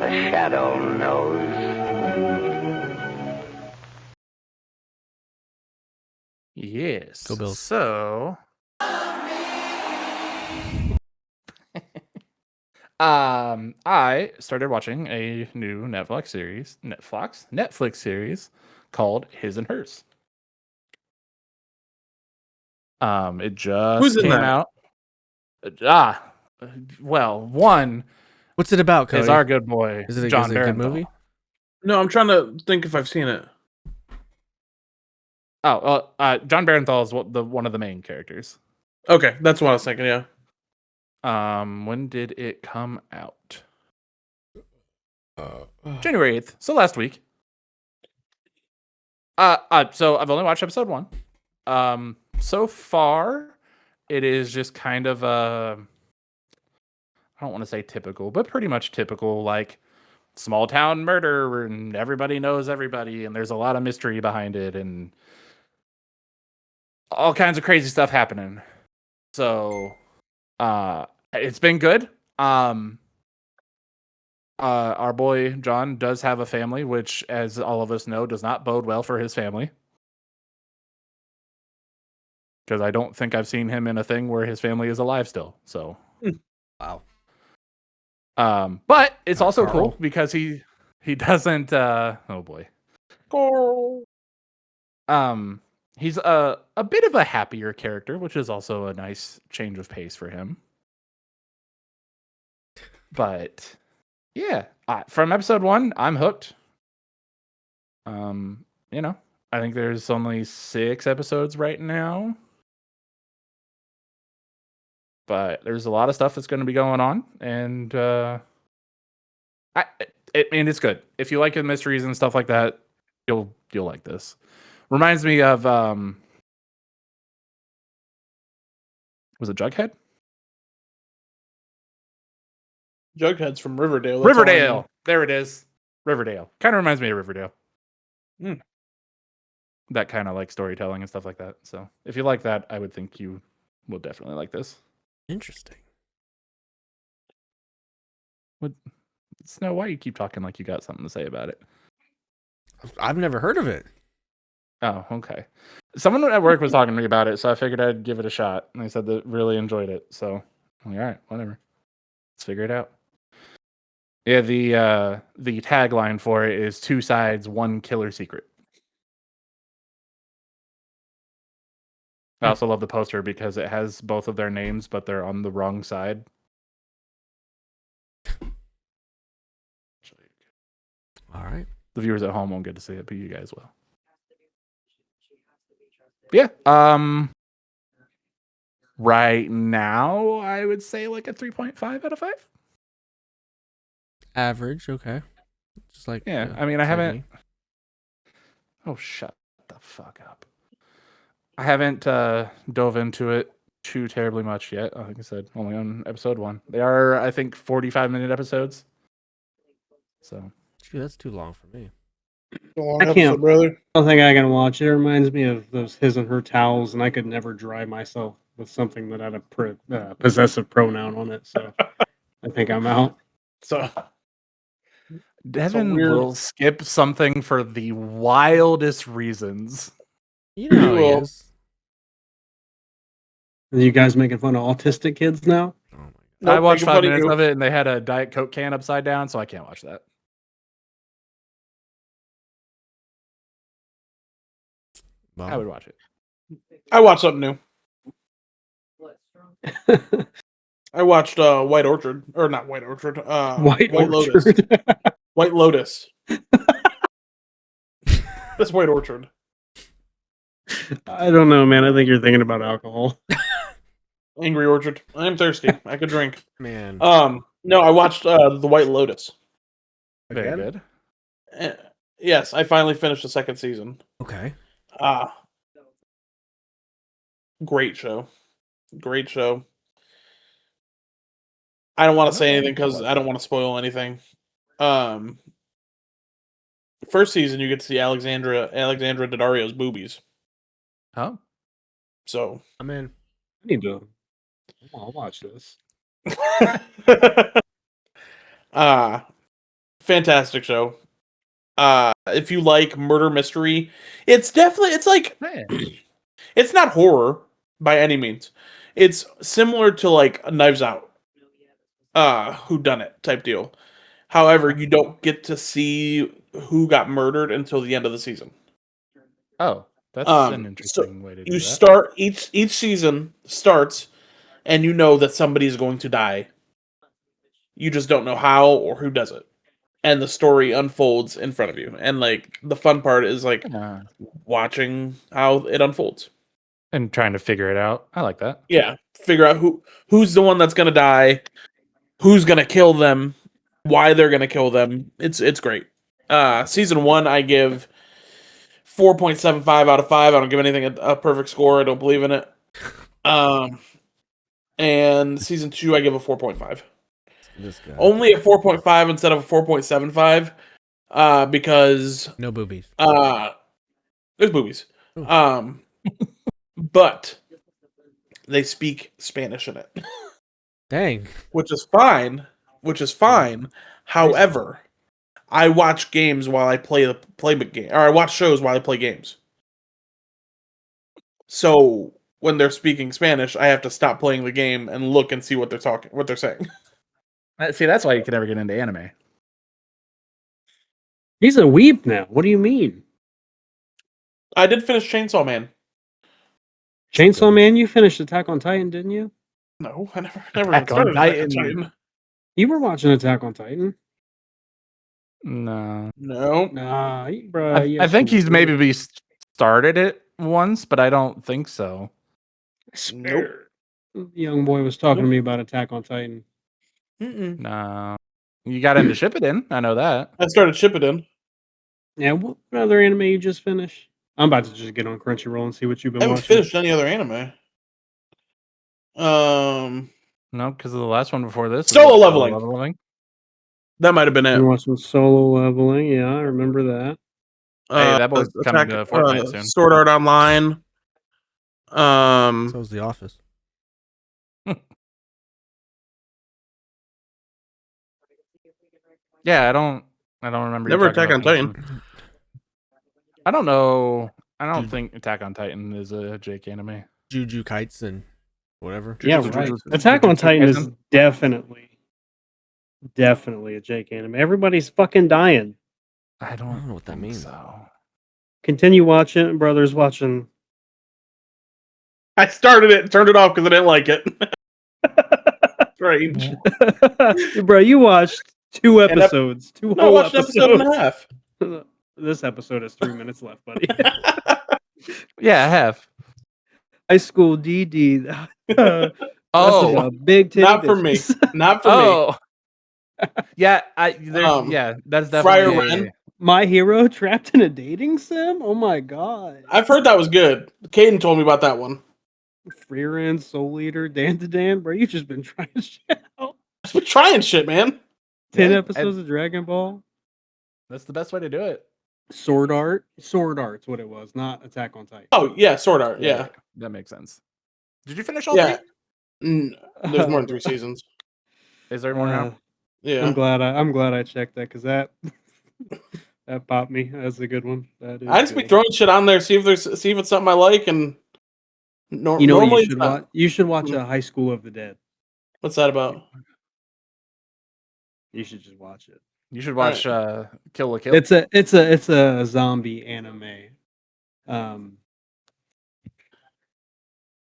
The Shadow knows. Yes. Go Bills. So, I started watching a new Netflix series called His and Hers. It just Who's in came that? out. Well, one What's it about, Cody? is our good boy Is it a John good Barenthal. movie? No, I'm trying to think if I've seen it. Oh, John Barenthal is one of the main characters. Okay, that's what I was thinking, yeah. When did it come out? January 8th, so last week. So I've only watched episode 1. So far, it is just kind of I don't want to say typical, but pretty much typical, like small town murder, and everybody knows everybody, and there's a lot of mystery behind it, and all kinds of crazy stuff happening. So, it's been good. Our boy John does have a family, which, as all of us know, does not bode well for his family. Because I don't think I've seen him in a thing where his family is alive still. So, Wow. but it's also Carl? cool because he doesn't. Oh boy. He's a bit of a happier character, which is also a nice change of pace for him. But yeah, from episode 1, I'm hooked. I think there's only 6 episodes right now, but there's a lot of stuff that's going to be going on, and it's good. If you like the mysteries and stuff like that, you'll like this. Reminds me of was it Jughead? Jughead's from Riverdale. That's all I know. Riverdale. There it is. Riverdale. Kind of reminds me of Riverdale. That kind of like storytelling and stuff like that. So if you like that, I would think you will definitely like this. Interesting. What, Snow, why you keep talking like you got something to say about it? I've never heard of it. Oh, okay. Someone at work was talking to me about it, so I figured I'd give it a shot. And they said they really enjoyed it. So I'm like, all right, whatever. Let's figure it out. Yeah, the tagline for it is 2 sides, 1 killer secret. I also love the poster because it has both of their names, but they're on the wrong side. All right. The viewers at home won't get to see it, but you guys will. Yeah. Right now, I would say like a 3.5 out of 5. Average, okay. Just like Yeah, I mean, I haven't. Oh, shut the fuck up. I haven't dove into it too terribly much yet. Like I said, only on episode 1. They are, I think, 45-minute episodes. So Shoot, that's too long for me. A long I can't- episode, brother. I don't think I can watch it. It reminds me of those his and her towels, and I could never dry myself with something that had a possessive pronoun on it. So I think I'm out. So Devin weird- will skip something for the wildest reasons. You know how he Well- is. Are you guys making fun of autistic kids now? Oh my god. I watched making 5 fun minutes you. of it, and they had a Diet Coke can upside down, so I can't watch that. Well, I would watch it. I watched something new. I watched White Orchard, or not White Orchard. White Lotus. Orchard. White Lotus. That's White Orchard. I don't know, man. I think you're thinking about alcohol. Angry Orchard. I'm thirsty. I could drink. man. No, I watched The White Lotus. Very Again? good. Yes, I finally finished the second season. Okay. Great show. Great show. I don't want to say anything because I don't want to spoil anything. First season, you get to see Alexandra Daddario's boobies. Oh, So, I'm in. I need to. I'll watch this. Fantastic show. If you like murder mystery, it's like man. it's not horror by any means. It's similar to like Knives Out, whodunit type deal. However, you don't get to see who got murdered until the end of the season. Oh, that's an So interesting way to do you that. start each season starts, and you know that somebody is going to die. You just don't know how or who does it, and the story unfolds in front of you. And like the fun part is like watching how it unfolds. And trying to figure it out. I like that. Yeah, figure out who's the one that's gonna die, who's gonna kill them, why they're gonna kill them. It's great. Season 1, I give 4.75 out of 5. I don't give anything a perfect score. I don't believe in it. And season 2, I give a 4.5. This guy. Only a 4.5 instead of a 4.75, because No boobies. there's boobies. But they speak Spanish in it, Dang. which is fine. However, I watch games while I play the game, or I watch shows while I play games. So when they're speaking Spanish, I have to stop playing the game and look and see what they're saying. See, that's why you could never get into anime. He's a weeb now. What do you mean? I did finish Chainsaw Man. Chainsaw Man, you finished Attack on Titan, didn't you? No, I never Attack on started Attack on Titan. Titan. You were watching Attack on Titan. No. No. Nah, bro. I think he's maybe started it once, but I don't think so. Nope. Young boy was talking to me about Attack on Titan. Mm-mm. No. You got into Shippuden. I know that. I started Shippuden. Yeah, what other anime you just finished? I'm about to just get on Crunchyroll and see what you've I been haven't watching. finished any other anime. No, because of the last one before this. Solo Leveling. That might have been it. You're watching Solo Leveling. Yeah, I remember that. Hey, that boy's coming to Fortnite soon. Sword Art Online. So's The Office. Yeah, I don't remember. you Never talking Attack on about Titan. them. I don't know. I don't think Attack on Titan is a Jake anime. Juju Kites and whatever. Yeah, Jujutsu right. Kaisen. Attack on Jujutsu Titan is Kaisen? definitely a Jake anime. Everybody's fucking dying. I don't, I don't know what that think means. So. Continue watching. Brother's watching. I started it and turned it off because I didn't like it. Strange. Bro, you watched 2 episodes. Two No, I whole watched an episode and a half. This episode has 3 minutes left, buddy. Yeah, I have. High school DD. Oh, big titty Not for me. bitches. Not for me. oh. Yeah, Um, yeah, that's Friar definitely Ren. My Hero trapped in a dating sim? Oh my god. I've heard that was good. Caden told me about that one. Freerun, Soul Eater, Dan to Dan, bro, you just been trying shit out. I've been trying shit, man. 10 Yeah, episodes of Dragon Ball. That's the best way to do it. Sword Art's what it was, not Attack on Titan. Oh yeah, Sword Art. Yeah, that makes sense. Did you finish all yeah. three? There's more than 3 seasons. Is there more now? Yeah. I'm glad I checked that because that that popped me. That's a good one. That is I just be good. throwing shit on there, see if it's something I like, and You know what normally you should watch? You should watch High School of the Dead. What's that about? You should just watch it. You should watch Kill la Kill. It's a zombie anime.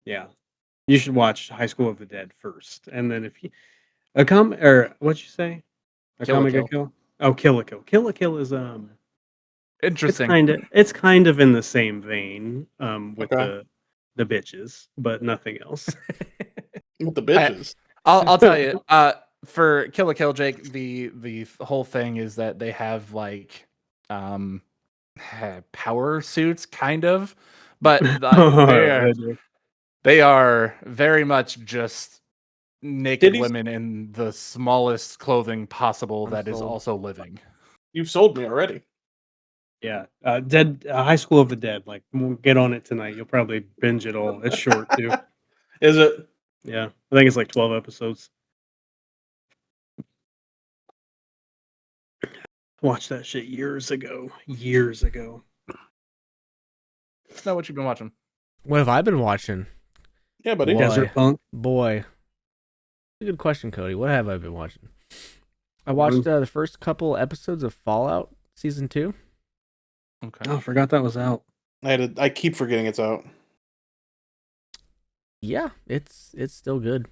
Yeah, you should watch High School of the Dead first, and then if you what'd you say? Kill la Kill? Kill. Oh, Kill la Kill. Kill la Kill is Interesting. it's kind of in the same vein with Okay. the bitches, but nothing else. With the bitches. I'll tell you. For Kill la Kill, Jake, the whole thing is that they have like power suits, kind of, but they are very much just naked Titties? women in the smallest clothing possible that is sold. also living. You've sold me already. Yeah, High School of the Dead. Like, we'll get on it tonight. You'll probably binge it all. It's short too. Is it? Yeah, I think it's like 12 episodes. Watched that shit years ago. Years ago. That's not what you've been watching. What have I been watching? Yeah, buddy. Boy. Desert Punk. Boy. Good question, Cody. What have I been watching? I watched the first couple episodes of Fallout Season 2. Okay. Oh, I forgot that was out. I keep forgetting it's out. Yeah, it's still good.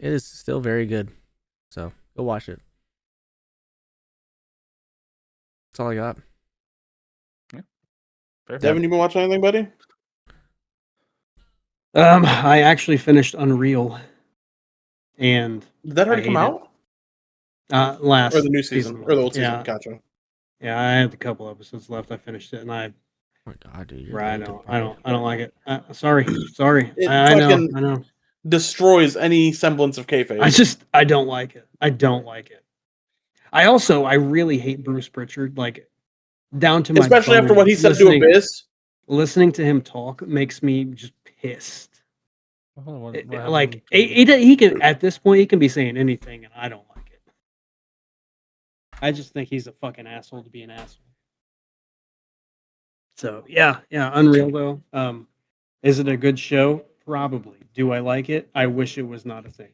It is still very good. So, go watch it. That's all I got. Fair. Devin, you been watching anything, buddy? I actually finished Unreal, and Did that already I come hate out? last Or the new season? Or the old season? Yeah, Gotcha. yeah. I had a couple episodes left. I finished it, and Oh my god, dude. You're I late to know, party. I don't like it. Sorry. It I know, fucking- I know. Destroys any semblance of kayfabe. I don't like it. I don't like it. I really hate Bruce Pritchard. Like, down to my Especially after what he said to Abyss. Listening to him talk makes me just pissed. What Like, he can, at this point, he can be saying anything, and I don't like it. I just think he's a fucking asshole to be an asshole. So yeah, Unreal though. Is it a good show? Probably. Do I like it? I wish it was not a thing.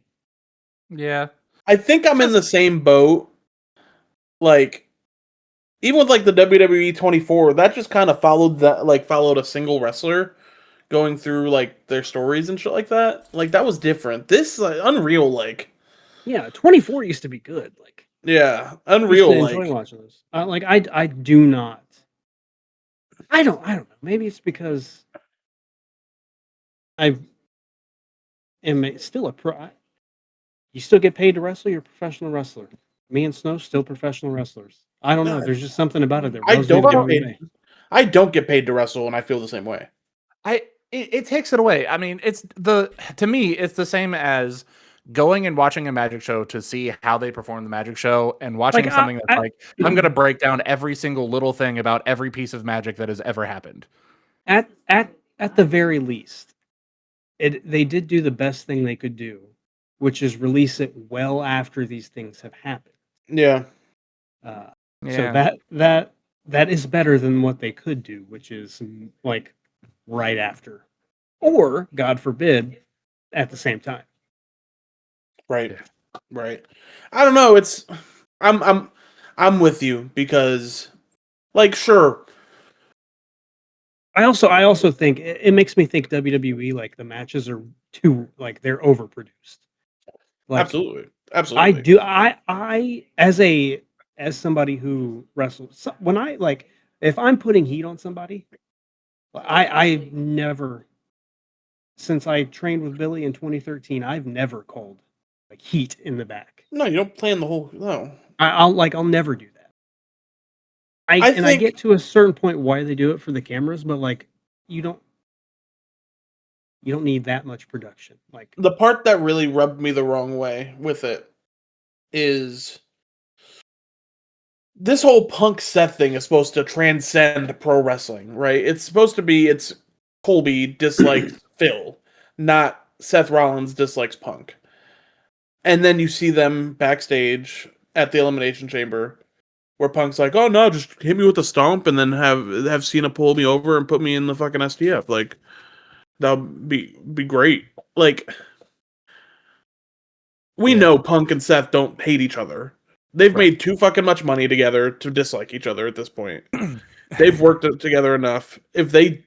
Yeah. I think I'm in the same boat. Like, even with like the WWE 24, that just kind of followed a single wrestler going through like their stories and shit like that. Like, that was different. This Unreal, like, Yeah, 24 used to be good. Like, yeah, I used Unreal, to like, enjoy watching those. I do not. I don't know. Maybe it's because I am still a pro. You still get paid to wrestle. You're a professional wrestler. Me and Snow still professional wrestlers. I don't know. There's just something about it that I rubs me don't the get wrong paid. way. I don't get paid to wrestle, and I feel the same way. It takes it away. I mean, to me, it's the same as going and watching a magic show to see how they perform the magic show, and watching Like, something that's like, I'm gonna break down every single little thing about every piece of magic that has ever happened. At the very least, they did do the best thing they could do, which is release it well after these things have happened. Yeah. So that is better than what they could do, which is like right after, or God forbid, at the same time. Right. Right. I don't know. I'm with you because, like, sure. I also think it makes me think WWE, like, the matches are too, like, they're overproduced. Like, Absolutely. I as somebody who wrestles, when I, like, if I'm putting heat on somebody, I never, since I trained with Billy in 2013, I've never called like heat in the back. No, you don't plan the whole. No. I'll never do that. I think get to a certain point why they do it for the cameras, but like you don't need that much production. Like the part that really rubbed me the wrong way with it is this whole Punk Seth thing is supposed to transcend pro wrestling, right? It's supposed to be it's Colby dislikes Phil, not Seth Rollins dislikes Punk. And then you see them backstage at the Elimination Chamber where Punk's like, "Oh no, just hit me with a stomp and then have Cena pull me over and put me in the fucking STF." Like that would be great. Like we know Punk and Seth don't hate each other. They've made too fucking much money together to dislike each other at this point. They've worked together enough. If they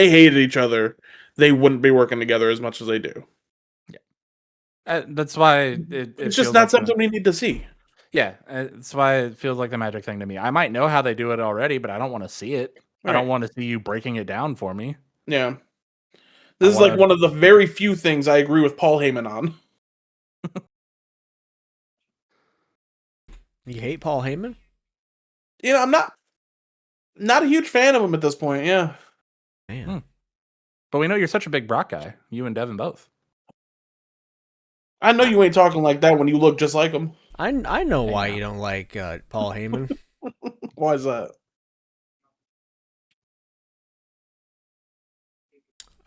hated each other, they wouldn't be working together as much as they do. That's why it's just not something we need to see. Yeah, that's why it feels like the magic thing to me. I might know how they do it already, but I don't want to see it. Right. I don't want to see you breaking it down for me. Yeah. This is like one of the very few things I agree with Paul Heyman on. You hate Paul Heyman? You know, I'm not a huge fan of him at this point, yeah. Man. But we know you're such a big Brock guy. You and Devin both. I know you ain't talking like that when you look just like him. I know why you don't like Paul Heyman. Why is that?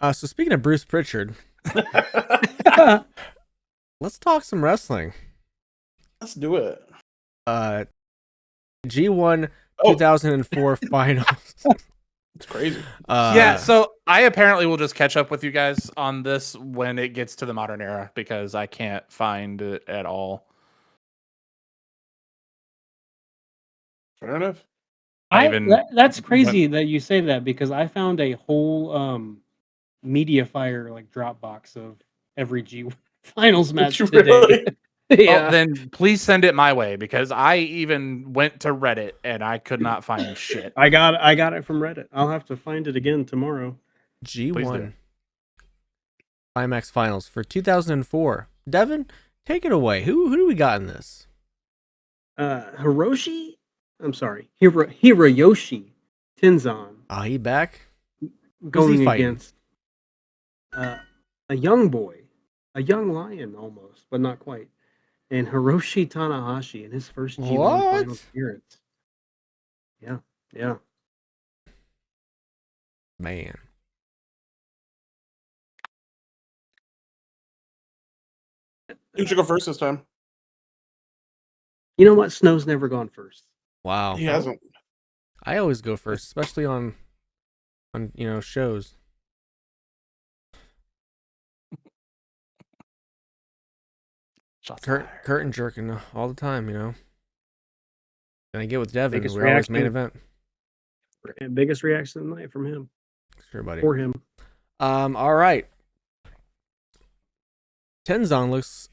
So speaking of Bruce Pritchard, let's talk some wrestling. Let's do it. G1 2004 finals. It's crazy. Yeah, so I apparently will just catch up with you guys on this when it gets to the modern era because I can't find it at all. Fair enough. That's crazy that you say that because I found a whole media fire like Dropbox of every G1 finals match today. Really? Yeah. Oh, then please send it my way because I even went to Reddit and I could not find shit. I got it from Reddit. I'll have to find it again tomorrow. G1 Climax Finals for 2004. Devin, take it away. Who do we got in this? Hiroyoshi Tenzan. He back? Going against a young boy, a young lion almost, but not quite. And Hiroshi Tanahashi in his first G1 final appearance. Yeah. Man. You should go first this time. You know what? Snow's never gone first. Wow. He hasn't. I always go first, especially on shows. Curtain jerking all the time, And I get with Devin. We're always main event. Biggest reaction of the night from him. Sure, buddy. For him. All right. Tenzan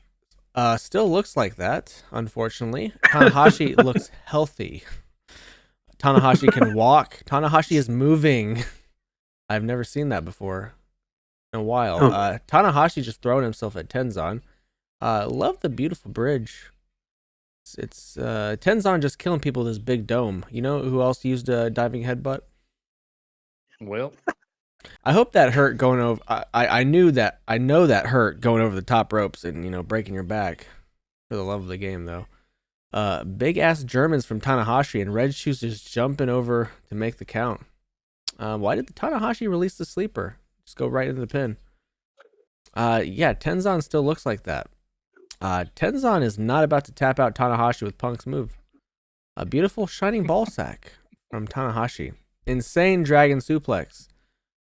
still looks like that, unfortunately. Tanahashi looks healthy. Tanahashi can walk. Tanahashi is moving. I've never seen that before in a while. Tanahashi just throwing himself at Tenzan. Love the beautiful bridge. It's Tenzan just killing people with his big dome. You know who else used a diving headbutt? Well, I hope that hurt going over. I know that hurt going over the top ropes and breaking your back. For the love of the game, though. Big ass Germans from Tanahashi and Red Shoes just jumping over to make the count. Why did Tanahashi release the sleeper? Just go right into the pin. Yeah, Tenzan still looks like that. Tenzan is not about to tap out Tanahashi with Punk's move. A beautiful shining ball sack from Tanahashi. Insane dragon suplex.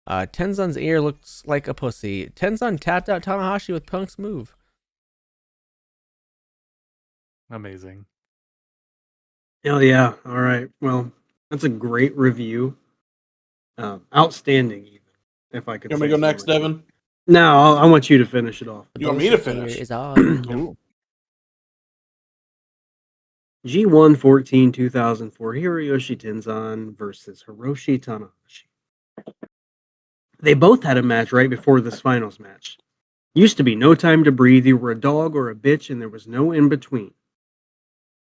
Tenzan's ear looks like a pussy. Tenzan tapped out Tanahashi with Punk's move. Amazing. Oh yeah. All right. Well, that's a great review. Outstanding, even if I could. You want me to go next, Devin? No, I want you to finish it off. You want me to finish? G1 14 2004 Hiroyoshi Tenzan versus Hiroshi Tanahashi. They both had a match right before this finals match. Used to be no time to breathe. You were a dog or a bitch, and there was no in between.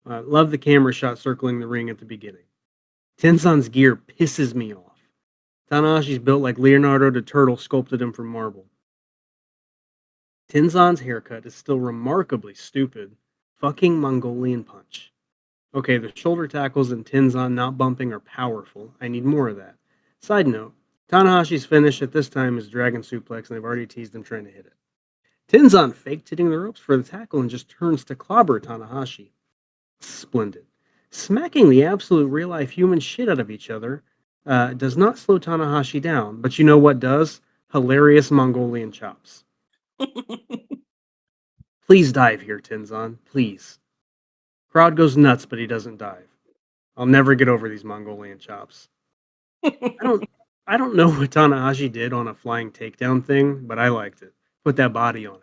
Love the camera shot circling the ring at the beginning. Tenzan's gear pisses me off. Tanahashi's built like Leonardo the Turtle sculpted him from marble. Tenzan's haircut is still remarkably stupid. Fucking Mongolian punch. Okay, the shoulder tackles and Tenzan not bumping are powerful. I need more of that. Side note, Tanahashi's finish at this time is Dragon Suplex, and they've already teased him trying to hit it. Tenzan faked hitting the ropes for the tackle and just turns to clobber Tanahashi. Splendid. Smacking the absolute real-life human shit out of each other does not slow Tanahashi down, but you know what does? Hilarious Mongolian chops. Please dive here, Tenzan. Please. Crowd goes nuts, but he doesn't dive. I'll never get over these Mongolian chops. I don't know what Tanahashi did on a flying takedown thing, but I liked it. Put that body on him.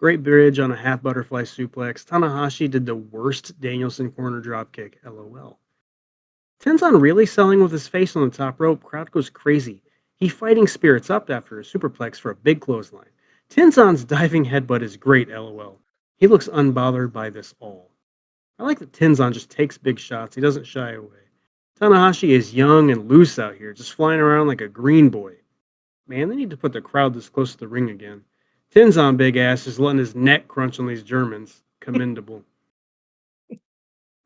Great bridge on a half butterfly suplex. Tanahashi did the worst Danielson corner dropkick. LOL. Tenzan really selling with his face on the top rope. Crowd goes crazy. He fighting spirits up after a superplex for a big clothesline. Tenzan's diving headbutt is great. LOL. He looks unbothered by this all. I like that Tenzan just takes big shots. He doesn't shy away. Tanahashi is young and loose out here, just flying around like a green boy. Man, they need to put the crowd this close to the ring again. Tenzan big ass is letting his neck crunch on these Germans. Commendable.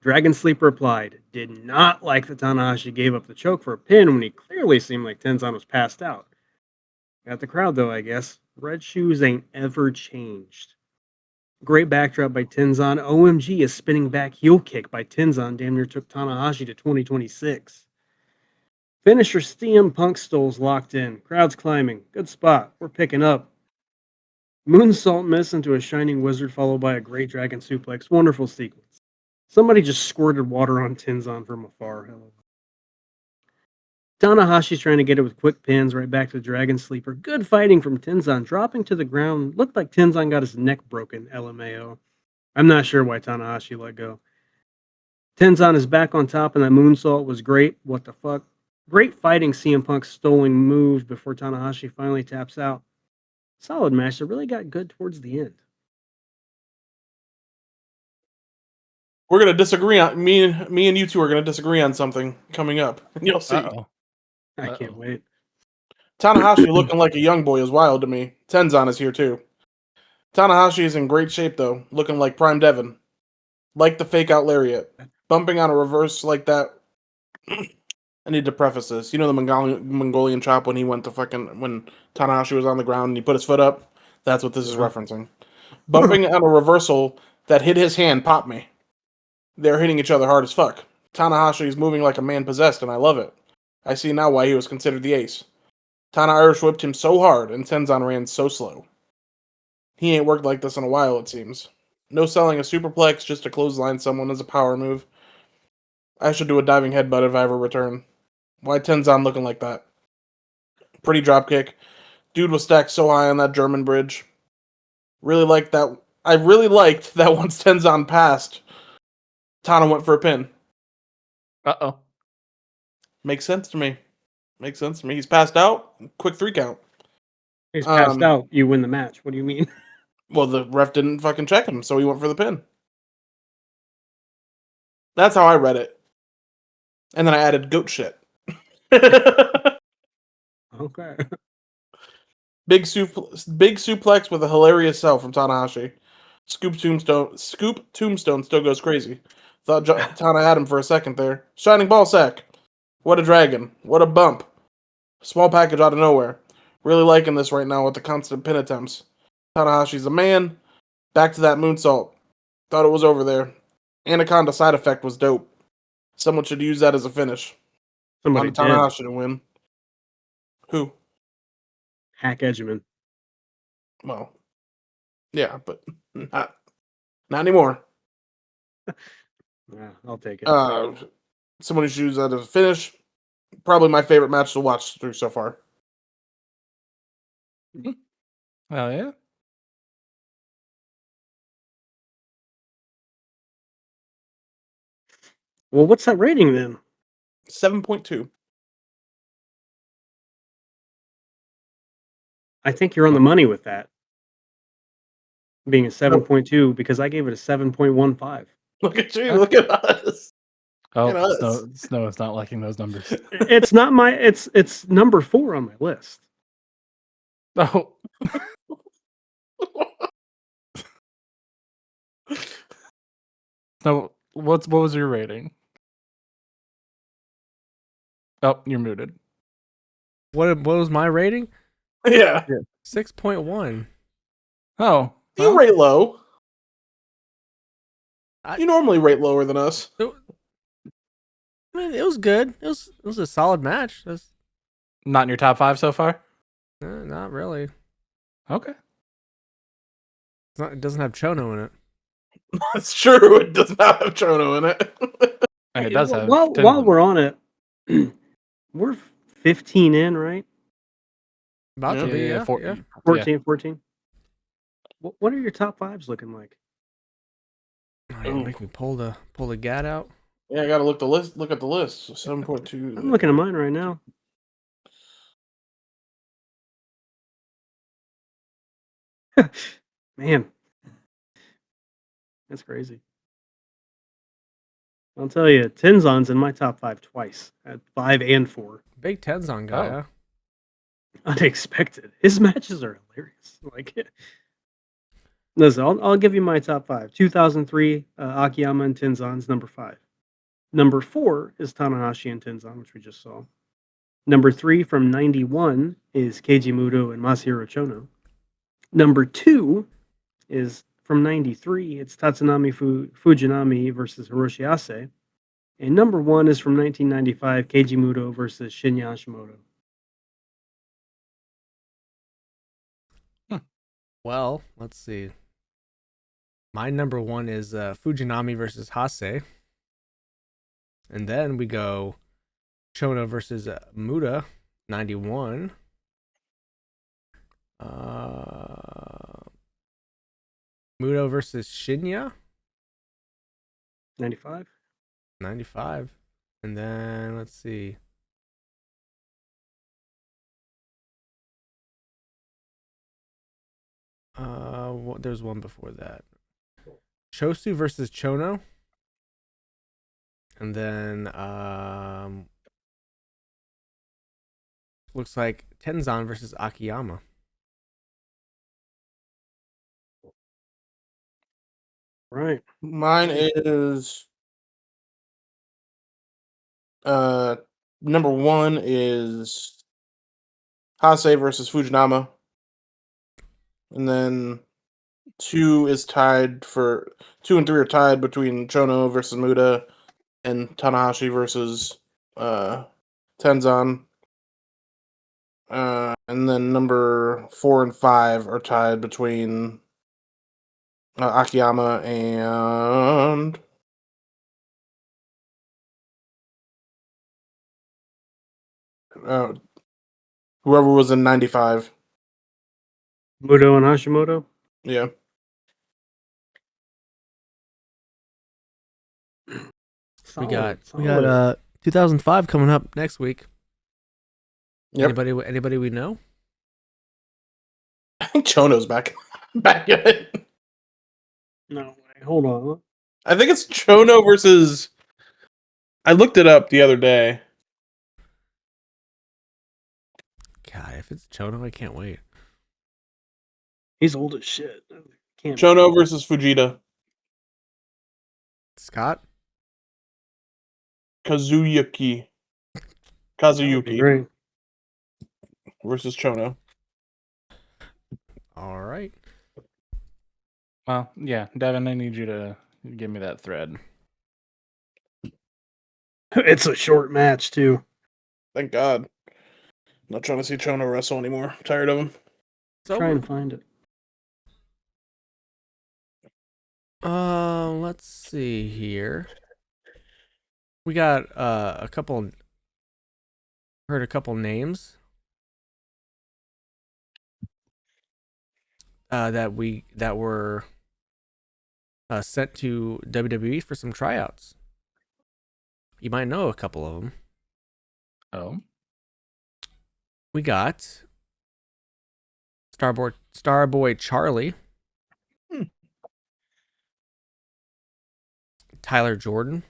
Dragon Sleeper replied, did not like that Tanahashi gave up the choke for a pin when he clearly seemed like Tenzan was passed out. Got the crowd though, I guess. Red shoes ain't ever changed. Great backdrop by Tenzan. OMG, a spinning back heel kick by Tenzan damn near took Tanahashi to 2026. Finisher CM Punk stoles locked in. Crowd's climbing. Good spot. We're picking up. Moonsault miss into a shining wizard followed by a great dragon suplex. Wonderful sequence. Somebody just squirted water on Tenzan from afar. Hello. Tanahashi's trying to get it with quick pins right back to Dragon Sleeper. Good fighting from Tenzan. Dropping to the ground. Looked like Tenzan got his neck broken. LMAO. I'm not sure why Tanahashi let go. Tenzan is back on top and that moonsault was great. What the fuck? Great fighting CM Punk stolen moves before Tanahashi finally taps out. Solid match that really got good towards the end. We're gonna disagree on me and you two are gonna disagree on something coming up. You'll see. I can't wait. Tanahashi looking like a young boy is wild to me. Tenzan is here too. Tanahashi is in great shape though, looking like prime Devin. Like the fake out lariat. Bumping on a reverse like that. I need to preface this. You know the Mongolian chop when he went to when Tanahashi was on the ground and he put his foot up? That's what this is referencing. Bumping on a reversal that hit his hand popped me. They're hitting each other hard as fuck. Tanahashi is moving like a man possessed and I love it. I see now why he was considered the ace. Tana Irish whipped him so hard and Tenzan ran so slow. He ain't worked like this in a while, it seems. No selling a superplex just to clothesline someone as a power move. I should do a diving headbutt if I ever return. Why Tenzan looking like that? Pretty dropkick. Dude was stacked so high on that German bridge. Really liked that. I really liked that once Tenzan passed, Tana went for a pin. Uh-oh. Makes sense to me. Makes sense to me. He's passed out. Quick 3 count. He's passed out. You win the match. What do you mean? Well, the ref didn't fucking check him, so he went for the pin. That's how I read it. And then I added goat shit. Okay. Big suplex with a hilarious sell from Tanahashi. Scoop tombstone still goes crazy. Thought Tana had him for a second there. Shining ball sack. What a dragon. What a bump. Small package out of nowhere. Really liking this right now with the constant pin attempts. Tanahashi's a man. Back to that moonsault. Thought it was over there. Anaconda side effect was dope. Someone should use that as a finish. Somebody on Tanahashi to win. Who? Hack Edgeman. Well, yeah, but not anymore. Yeah, I'll take it. Somebody should use that as a finish. Probably my favorite match to watch through so far. Oh, yeah? Well, what's that rating then? 7.2. I think you're on the money with that. Being a 7.2 because I gave it a 7.15. Look at you. Look at us. Oh, You know, Snow is not liking those numbers. It's not my. It's number 4 on my list. Oh, no. What was your rating? Oh, you're muted. What was my rating? yeah. 6.1. Oh, You well, rate low. I- You normally rate lower than us. I mean, it was good. It was a solid match. That's not in your top 5 so far. not really. Okay. It doesn't have Chono in it. That's true. It does not have Chono in it. And it does have. While Tenzan. we're on it, we're 15 in, right? About to be, yeah. 14, 14. What are your top 5s looking like? Oh, you make me pull the gat out. Yeah, I gotta look at the list. 7.2. I'm looking at mine right now. Man, that's crazy. I'll tell you, Tenzan's in my top 5 twice, at 5 and 4. Big Tenzan guy, Oh. huh? Unexpected. His matches are hilarious. Like, listen, I'll give you my top 5. 2003, Akiyama and Tenzan's number 5. Number 4 is Tanahashi and Tenzan, which we just saw. Number 3 from 91 is Keiji Muto and Masahiro Chono. Number 2 is from 93. It's Tatsunami Fujinami versus Hiroshi Ase. And number 1 is from 1995, Keiji Muto versus Shinya Hashimoto. Well, let's see. My number 1 is Fujinami versus Hase. And then we go Chono versus Muda, 91. Muto versus Shinya, 95. 95. And then let's see. There's one before that. Chosu versus Chono. And then looks like Tenzan versus Akiyama. Right. Mine is number 1 is Hase versus Fujinama. And then 2 is tied for 2 and 3 are tied between Chono versus Muda and Tanahashi versus Tenzan. And then number 4 and 5 are tied between Akiyama and whoever was in 95. Muto and Hashimoto. Yeah. We got Solid. 2005 coming up next week. Yep. Anybody we know? I think Chono's back in it. No, wait, hold on. I think it's Chono versus. I looked it up the other day. God, if it's Chono, I can't wait. He's old as shit. Can't. Chono versus Fujita. Scott? Kazuyuki Great. versus Chono. All right. Well, yeah, Devin, I need you to give me that thread. It's a short match too. Thank God. Not trying to see Chono wrestle anymore. I'm tired of him. Try and find it. Let's see here. We got heard a couple names that were sent to WWE for some tryouts. You might know a couple of them. Oh, We got Starboy Charlie, Tyler Jordan,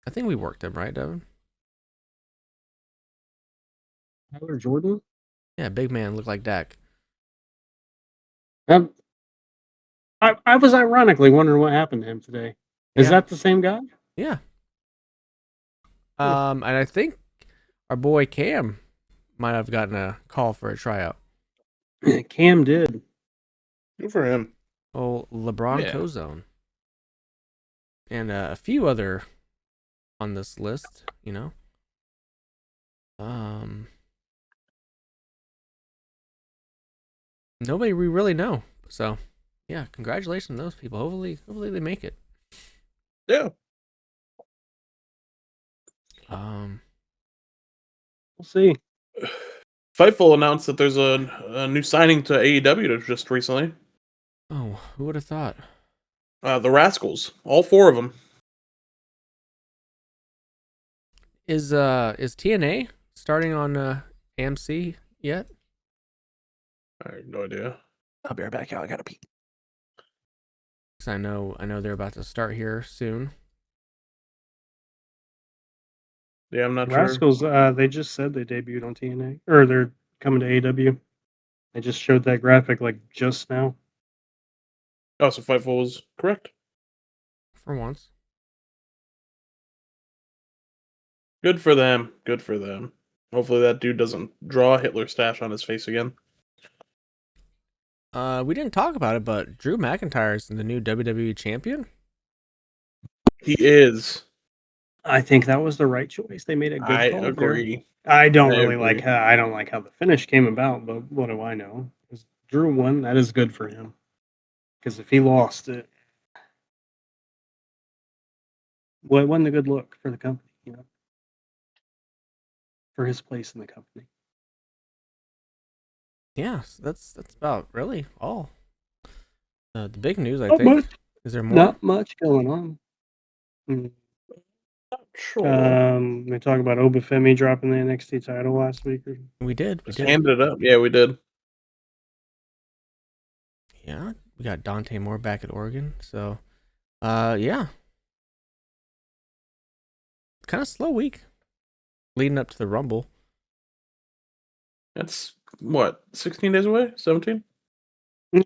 I think we worked him, right, Devin? Tyler Jordan? Yeah, big man, looked like Dak. I was ironically wondering what happened to him today. Is Yeah. that the same guy? Yeah. And I think our boy Cam might have gotten a call for a tryout. Cam did. Good for him. Oh, LeBron Yeah. Cozone. And a few other on this list, you know. Nobody we really know. So, yeah, congratulations to those people. Hopefully they make it. Yeah. Um, We'll see. Fightful announced that there's a new signing to AEW just recently. oh, who would have thought? The Rascals, all 4 of them. Is TNA starting on AMC yet? I have no idea. I'll be right back, y'all. I gotta pee. 'Cause I know they're about to start here soon. Yeah, I'm not sure. Rascals, they just said they debuted on TNA. Or they're coming to AEW. They just showed that graphic like just now. Oh, so Fightful was correct. For once. Good for them. Good for them. Hopefully that dude doesn't draw a Hitler stash on his face again. We didn't talk about it, but Drew McIntyre's the new WWE champion. He is. I think that was the right choice. They made a good I call there. agree. I don't I really agree. like how I don't like how the finish came about, but what do I know? 'Cause Drew won. That is good for him. Because if he lost it, well, it wasn't a good look for the company, you know, for his place in the company. Yeah, so that's about really all. The big news, I Not think. much. Is there more? Not much going on. Sure. They talk about Obafemi dropping the NXT title last week. We did. Just handed it up. Yeah, we did. Yeah, we got Dante Moore back at Oregon. So, yeah. Kind of slow week leading up to the Rumble. That's what, 16 days away? 17?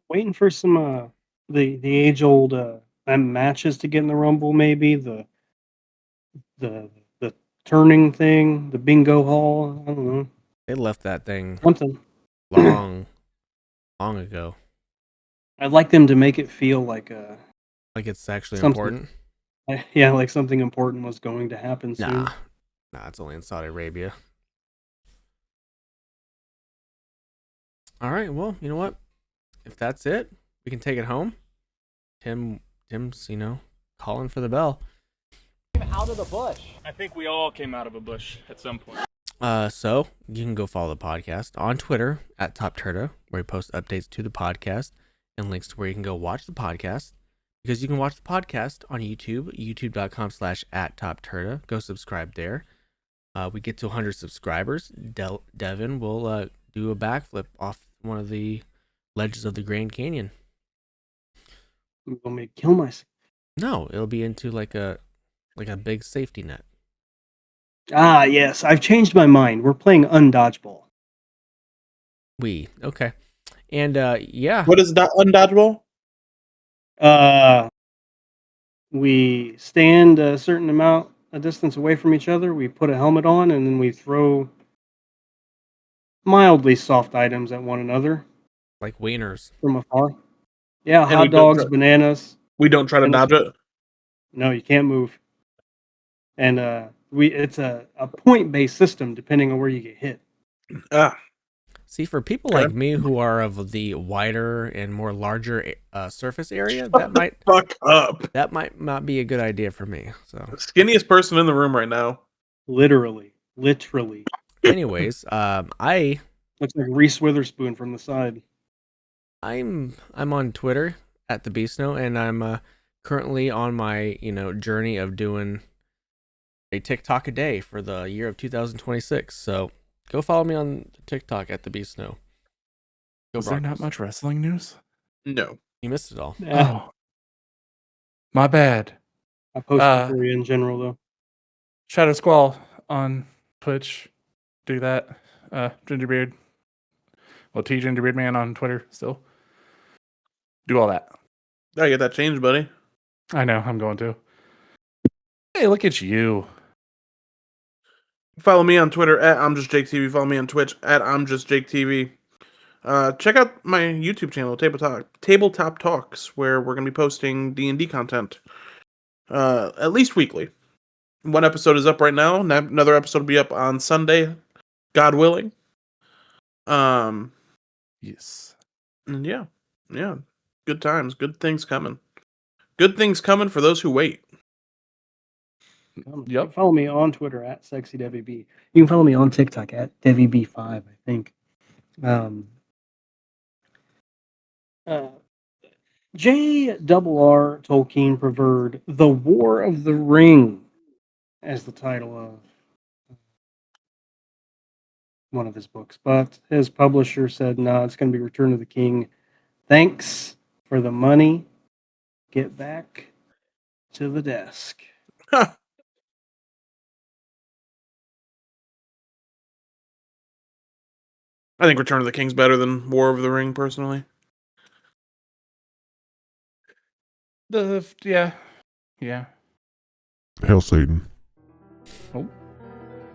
Waiting for some the age old matches to get in the Rumble. Maybe the turning thing, the bingo hall. I don't know. They left that thing Something. long ago. I'd like them to make it feel like Like it's actually something. important. Yeah, like something important was going to happen soon. Nah, it's only in Saudi Arabia. All right, well, you know what? If that's it, we can take it home. Tim's, calling for the bell. Out of the bush. I think we all came out of a bush at some point. So you can go follow the podcast on Twitter at TOPTERTA, where we post updates to the podcast and links to where you can go watch the podcast. Because you can watch the podcast on YouTube, youtube.com/@TOPTERTA. Go subscribe there. We get to 100 subscribers. Devin will do a backflip off one of the ledges of the Grand Canyon. I'm gonna kill myself. No, it'll be into like a big safety net. Ah, yes, I've changed my mind. We're playing undodgeball. Okay. And yeah. What is that undodgeable? We stand a certain a distance away from each other. We put a helmet on, and then we throw mildly soft items at one another. Like wieners. From afar. Yeah, And we hot don't dogs, bananas. We don't try to dodge it? No, you can't move. And it's a point-based system depending on where you get hit. See, for people like me who are of the wider and more larger surface area, that might not be a good idea for me. So skinniest person in the room right now. Literally. Anyways, I looks like Reese Witherspoon from the side. I'm on Twitter at the BeastNo, and I'm currently on my journey of doing a TikTok a day for the year of 2026. So go follow me on TikTok at the BeastNo. Is there not much wrestling news? No, you missed it all. Yeah. Oh, my bad. I posted for you in general though. Shadow Squall on Twitch. Do that. Gingerbeard. Well, T Gingerbeard Man on Twitter still. Do all that. Gotta get that changed, buddy. I know, I'm going to. Hey, look at you. Follow me on Twitter at I'm Just Jake TV. Follow me on Twitch at I'm Just Jake TV. Check out my YouTube channel, Tabletop Talks, where we're gonna be posting D&D content at least weekly. One episode is up right now. Another episode will be up on Sunday, God willing. Yes. And yeah, good times, good things coming. Good things coming for those who wait. You can follow me on Twitter at SexyDevyB. You can follow me on TikTok at DevyB5, I think. J.R.R. Tolkien preferred The War of the Ring as the title of one of his books, but his publisher said, no, it's going to be Return of the King. Thanks for the money. Get back to the desk. I think Return of the King's better than War of the Ring, personally. Yeah. Hail Satan. Oh.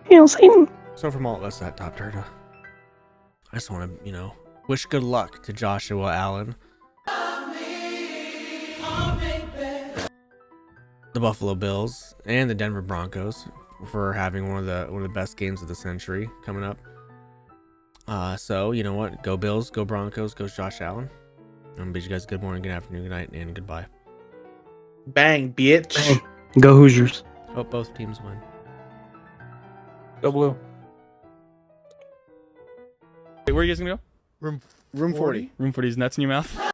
Hail Satan. So from all of us at TOPTERTA, I just want to, wish good luck to Joshua Allen, the Buffalo Bills, and the Denver Broncos for having one of the best games of the century coming up. So you know what? Go Bills, go Broncos, go Josh Allen. I'm gonna bid you guys good morning, good afternoon, good night, and goodbye. Bang, bitch. Bang. Go Hoosiers. Hope both teams win. Go Blue. Wait, where are you guys gonna go? Room 40. Room for these nuts in your mouth.